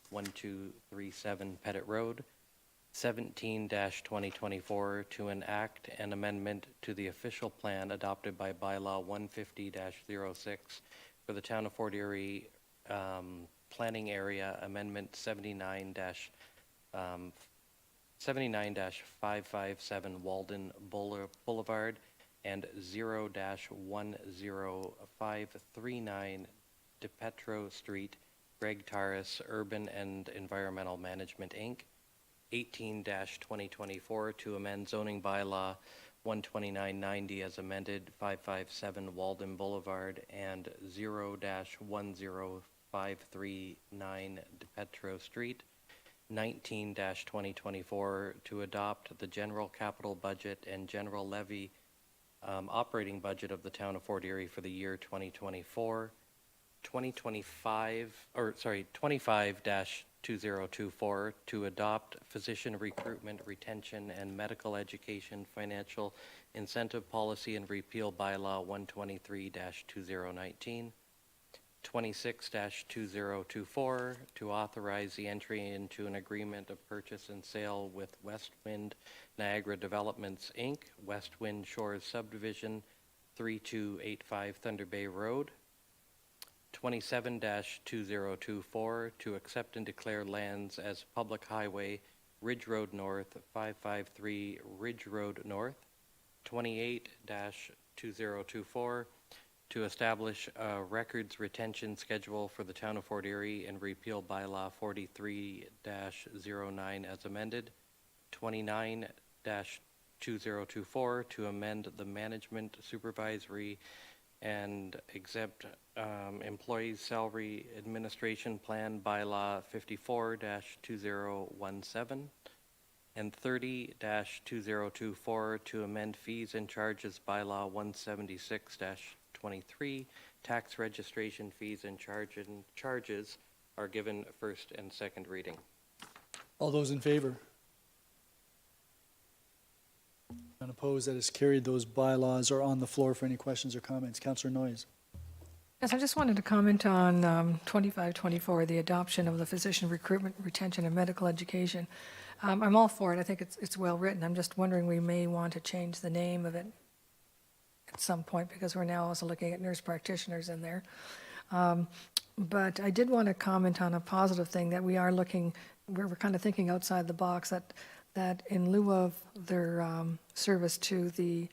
1237 Pettit Road. 17-2024 to enact an amendment to the official plan adopted by bylaw 150-06 for the town of Fort Erie planning area amendment 79-557 Walden Boulevard and 0-10539 DePetro Street, Greg Taurus, Urban and Environmental Management, Inc. 18-2024 to amend zoning bylaw 12990 as amended 557 Walden Boulevard and 0-10539 DePetro Street. 19-2024 to adopt the general capital budget and general levy operating budget of the town of Fort Erie for the year 2024. 25-2024 to adopt physician recruitment, retention, and medical education financial incentive policy and repeal bylaw 123-2019. 26-2024 to authorize the entry into an agreement of purchase and sale with West Wind Niagara Developments, Inc., West Wind Shores Subdivision, 3285 Thunder Bay Road. 27-2024 to accept and declare lands as public highway Ridge Road North, 553 Ridge Road North. 28-2024 to establish a records retention schedule for the town of Fort Erie and repeal bylaw 43-09 as amended. 29-2024 to amend the management, supervisory, and exempt employees salary administration plan bylaw 54-2017. And 30-2024 to amend fees and charges bylaw 176-23. Tax registration fees and charges are given first and second reading. All those in favor? None opposed, that is carried. Those bylaws are on the floor for any questions or comments. Councillor Noyes. yes, I just wanted to comment on 2524, the adoption of the physician recruitment, retention, and medical education. I'm all for it. I think it's well written. I'm just wondering, we may want to change the name of it at some point because we're now also looking at nurse practitioners in there. But I did want to comment on a positive thing that we are looking, we're kind of thinking outside the box, that in lieu of their service to the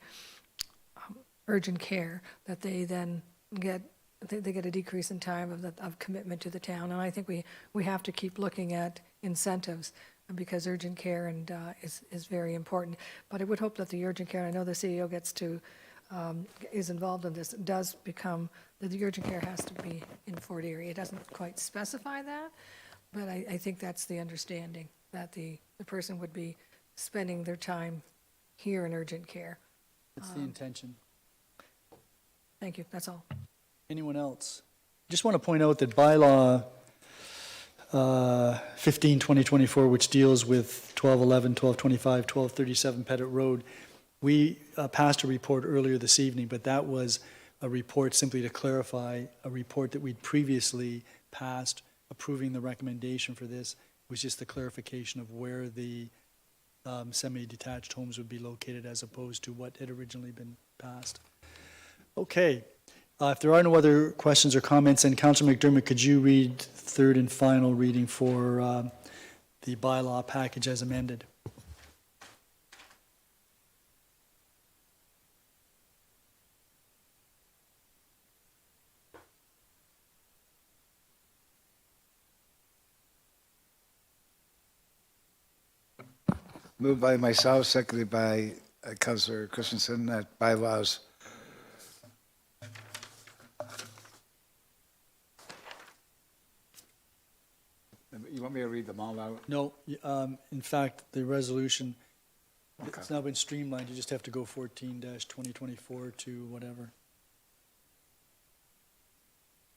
urgent care, that they then get they get a decrease in time of commitment to the town. And I think we have to keep looking at incentives, because urgent care is very important. But I would hope that the urgent care, I know the CEO is involved in this, does become, that the urgent care has to be in Fort Erie. It doesn't quite specify that, but I think that's the understanding, that the person would be spending their time here in urgent care. That's the intention. Thank you, that's all. Anyone else? Just want to point out that bylaw 15, 2024, which deals with 1211, 1225, 1237 Pettit Road, we passed a report earlier this evening, but that was a report simply to clarify a report that we'd previously passed approving the recommendation for this. It was just the clarification of where the semi-detached homes would be located as opposed to what had originally been passed. Okay. If there are no other questions or comments, then Councillor McDermott, could you read third and final reading for the bylaw package as amended? Moved by myself, seconded by Councillor Christensen, that bylaws You want me to read them all out? No, in fact, the resolution, it's now been streamlined. You just have to go 14-2024 to whatever.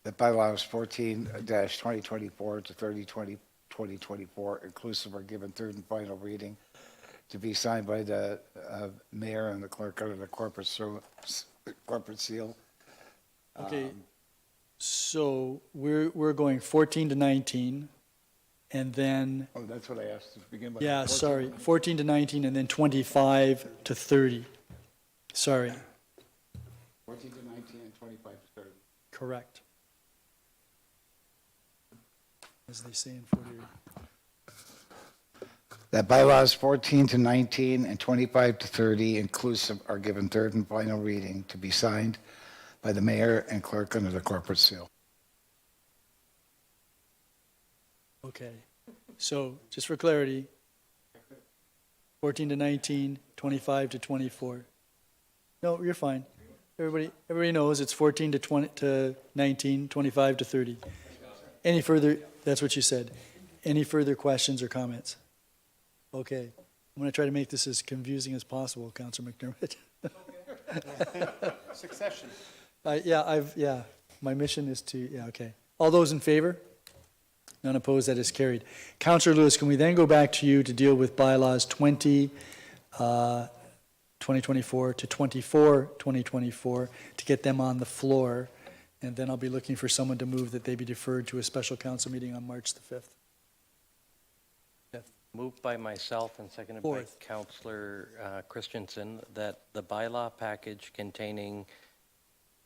The bylaws 14-2024 to 30-2024, inclusive, are given third and final reading to be signed by the mayor and the clerk under the corporate seal. Okay, so we're going 14-19, and then, Oh, that's what I asked to begin with. yeah, sorry, 14-19, and then 25-30. Sorry, 14 to 19 and 25 to 30. correct. As they say in Fort Erie. That bylaws 14 to 19 and 25 to 30 inclusive are given third and final reading to be signed by the mayor and clerk under the corporate seal. Okay, so just for clarity, 14-19, 25-24. No, you're fine. Everybody knows it's 14-19, 25-30. Any further, that's what you said. Any further questions or comments? Okay, I'm going to try to make this as confusing as possible, Councillor McDermott. Succession. Yeah, my mission is to, okay. All those in favor? None opposed, that is carried. Councillor Lewis, can we then go back to you to deal with bylaws 2024 to 2024 to get them on the floor? And then I'll be looking for someone to move that they be deferred to a special council meeting on March the 5th. Moved by myself and seconded by Fourth. Councillor Christensen that the bylaw package containing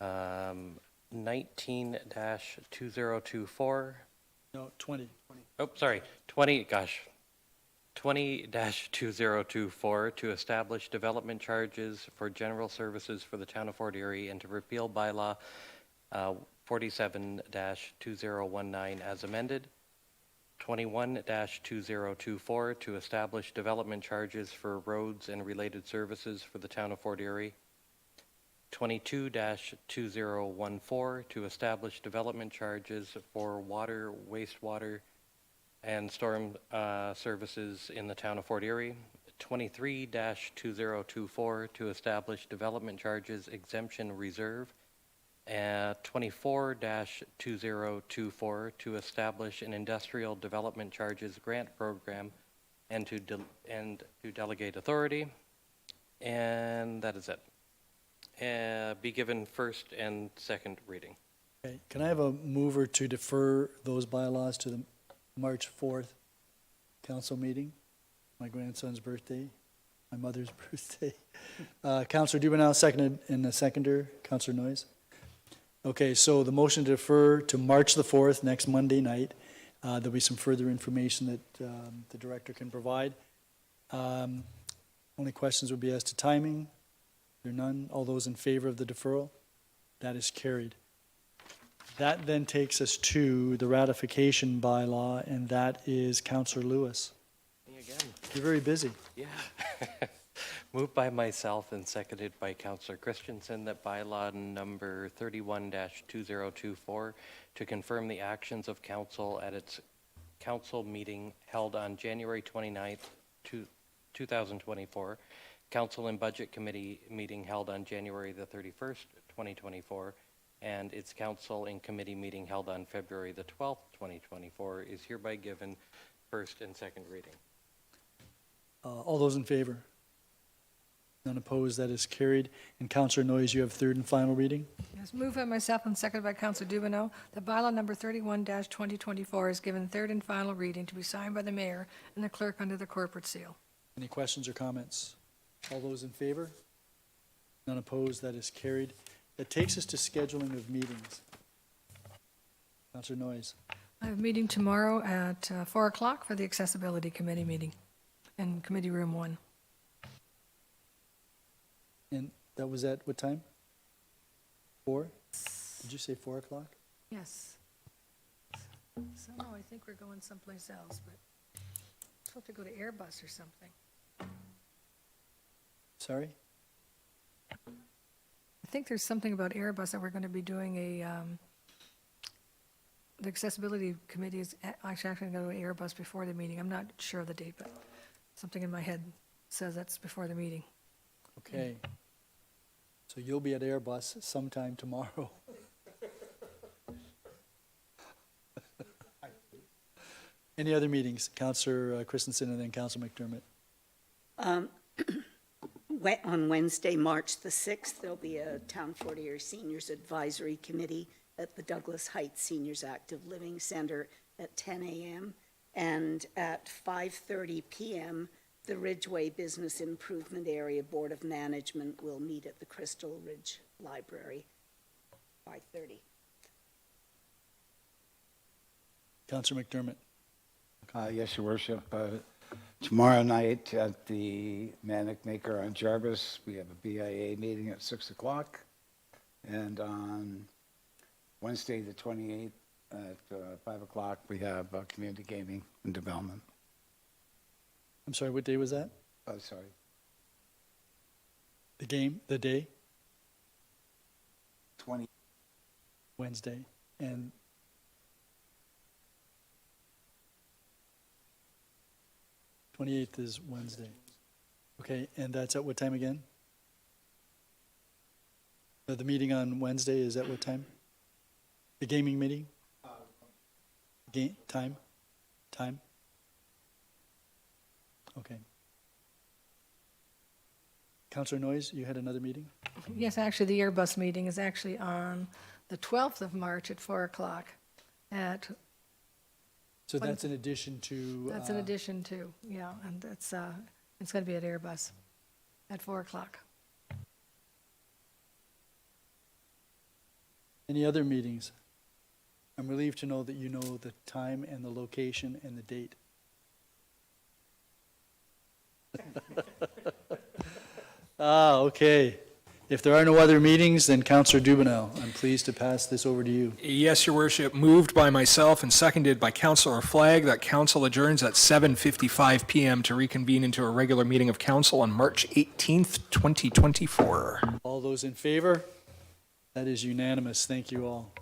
19-2024, No, 20. oh, sorry, 20-2024 to establish development charges for general services for the town of Fort Erie and to repeal bylaw 47-2019 as amended. 21-2024 to establish development charges for roads and related services for the town of Fort Erie. 22-2014 to establish development charges for water, wastewater, and storm services in the town of Fort Erie. 23-2024 to establish development charges exemption reserve. 24-2024 to establish an industrial development charges grant program and to delegate authority. And that is it. Be given first and second reading. Okay, can I have a mover to defer those bylaws to the March 4th council meeting? My grandson's birthday, my mother's birthday. Councillor Dubanow seconded, and the seconder, Councillor Noyes. Okay, so the motion to defer to March the 4th, next Monday night. There'll be some further information that the director can provide. Only questions would be as to timing. There are none. All those in favor of the deferral? That is carried. That then takes us to the ratification bylaw, and that is Councillor Lewis. Me again. You're very busy. Yeah. Moved by myself and seconded by Councillor Christensen that bylaw number 31-2024 to confirm the actions of council at its council meeting held on January 29th, 2024, council and budget committee meeting held on January the 31st, 2024, and its council and committee meeting held on February the 12th, 2024 is hereby given first and second reading. All those in favor? None opposed, that is carried. And Councillor Noyes, you have third and final reading? Yes, moved by myself and seconded by Councillor Dubanow, that bylaw number 31-2024 is given third and final reading to be signed by the mayor and the clerk under the corporate seal. Any questions or comments? All those in favor? None opposed, that is carried. That takes us to scheduling of meetings. Councillor Noyes. I have a meeting tomorrow at 4 o'clock for the Accessibility Committee meeting in Committee Room 1. And that was at what time? 4? Did you say 4 o'clock? Yes. So, no, I think we're going someplace else, but we're supposed to go to Airbus or something. Sorry? I think there's something about Airbus that we're going to be doing the Accessibility Committee is actually going to go to Airbus before the meeting. I'm not sure of the date, but something in my head says that's before the meeting. Okay. So you'll be at Airbus sometime tomorrow. Any other meetings? Councillor Christensen and then Councillor McDermott. On Wednesday, March the 6th, there'll be a Town Fort Erie Seniors Advisory Committee at the Douglas Heights Seniors Active Living Center at 10 a.m. And at 5:30 p.m., the Ridgeway Business Improvement Area Board of Management will meet at the Crystal Ridge Library, 5:30. Councillor McDermott. Yes, Your Worship. Tomorrow night at the Manic Maker on Jarvis, we have a BIA meeting at 6 o'clock. And on Wednesday, the 28th, at 5 o'clock, we have community gaming and development. I'm sorry, what day was that? Oh, sorry. The day? 20. Wednesday. And 28th is Wednesday. Okay, and that's at what time again? The meeting on Wednesday is at what time? The gaming meeting? Time? Okay. Councillor Noyes, you had another meeting? Yes, actually, the Airbus meeting is actually on the 12th of March at 4 o'clock at, So that's in addition to... that's in addition to, yeah, and it's going to be at Airbus at 4 o'clock. Any other meetings? I'm relieved to know that you know the time and the location and the date. Okay. If there are no other meetings, then Councillor Dubanow, I'm pleased to pass this over to you. Yes, Your Worship. Moved by myself and seconded by Councillor Flagg that council adjourns at 7:55 p.m. to reconvene into a regular meeting of council on March 18th, 2024. All those in favor? That is unanimous. Thank you all.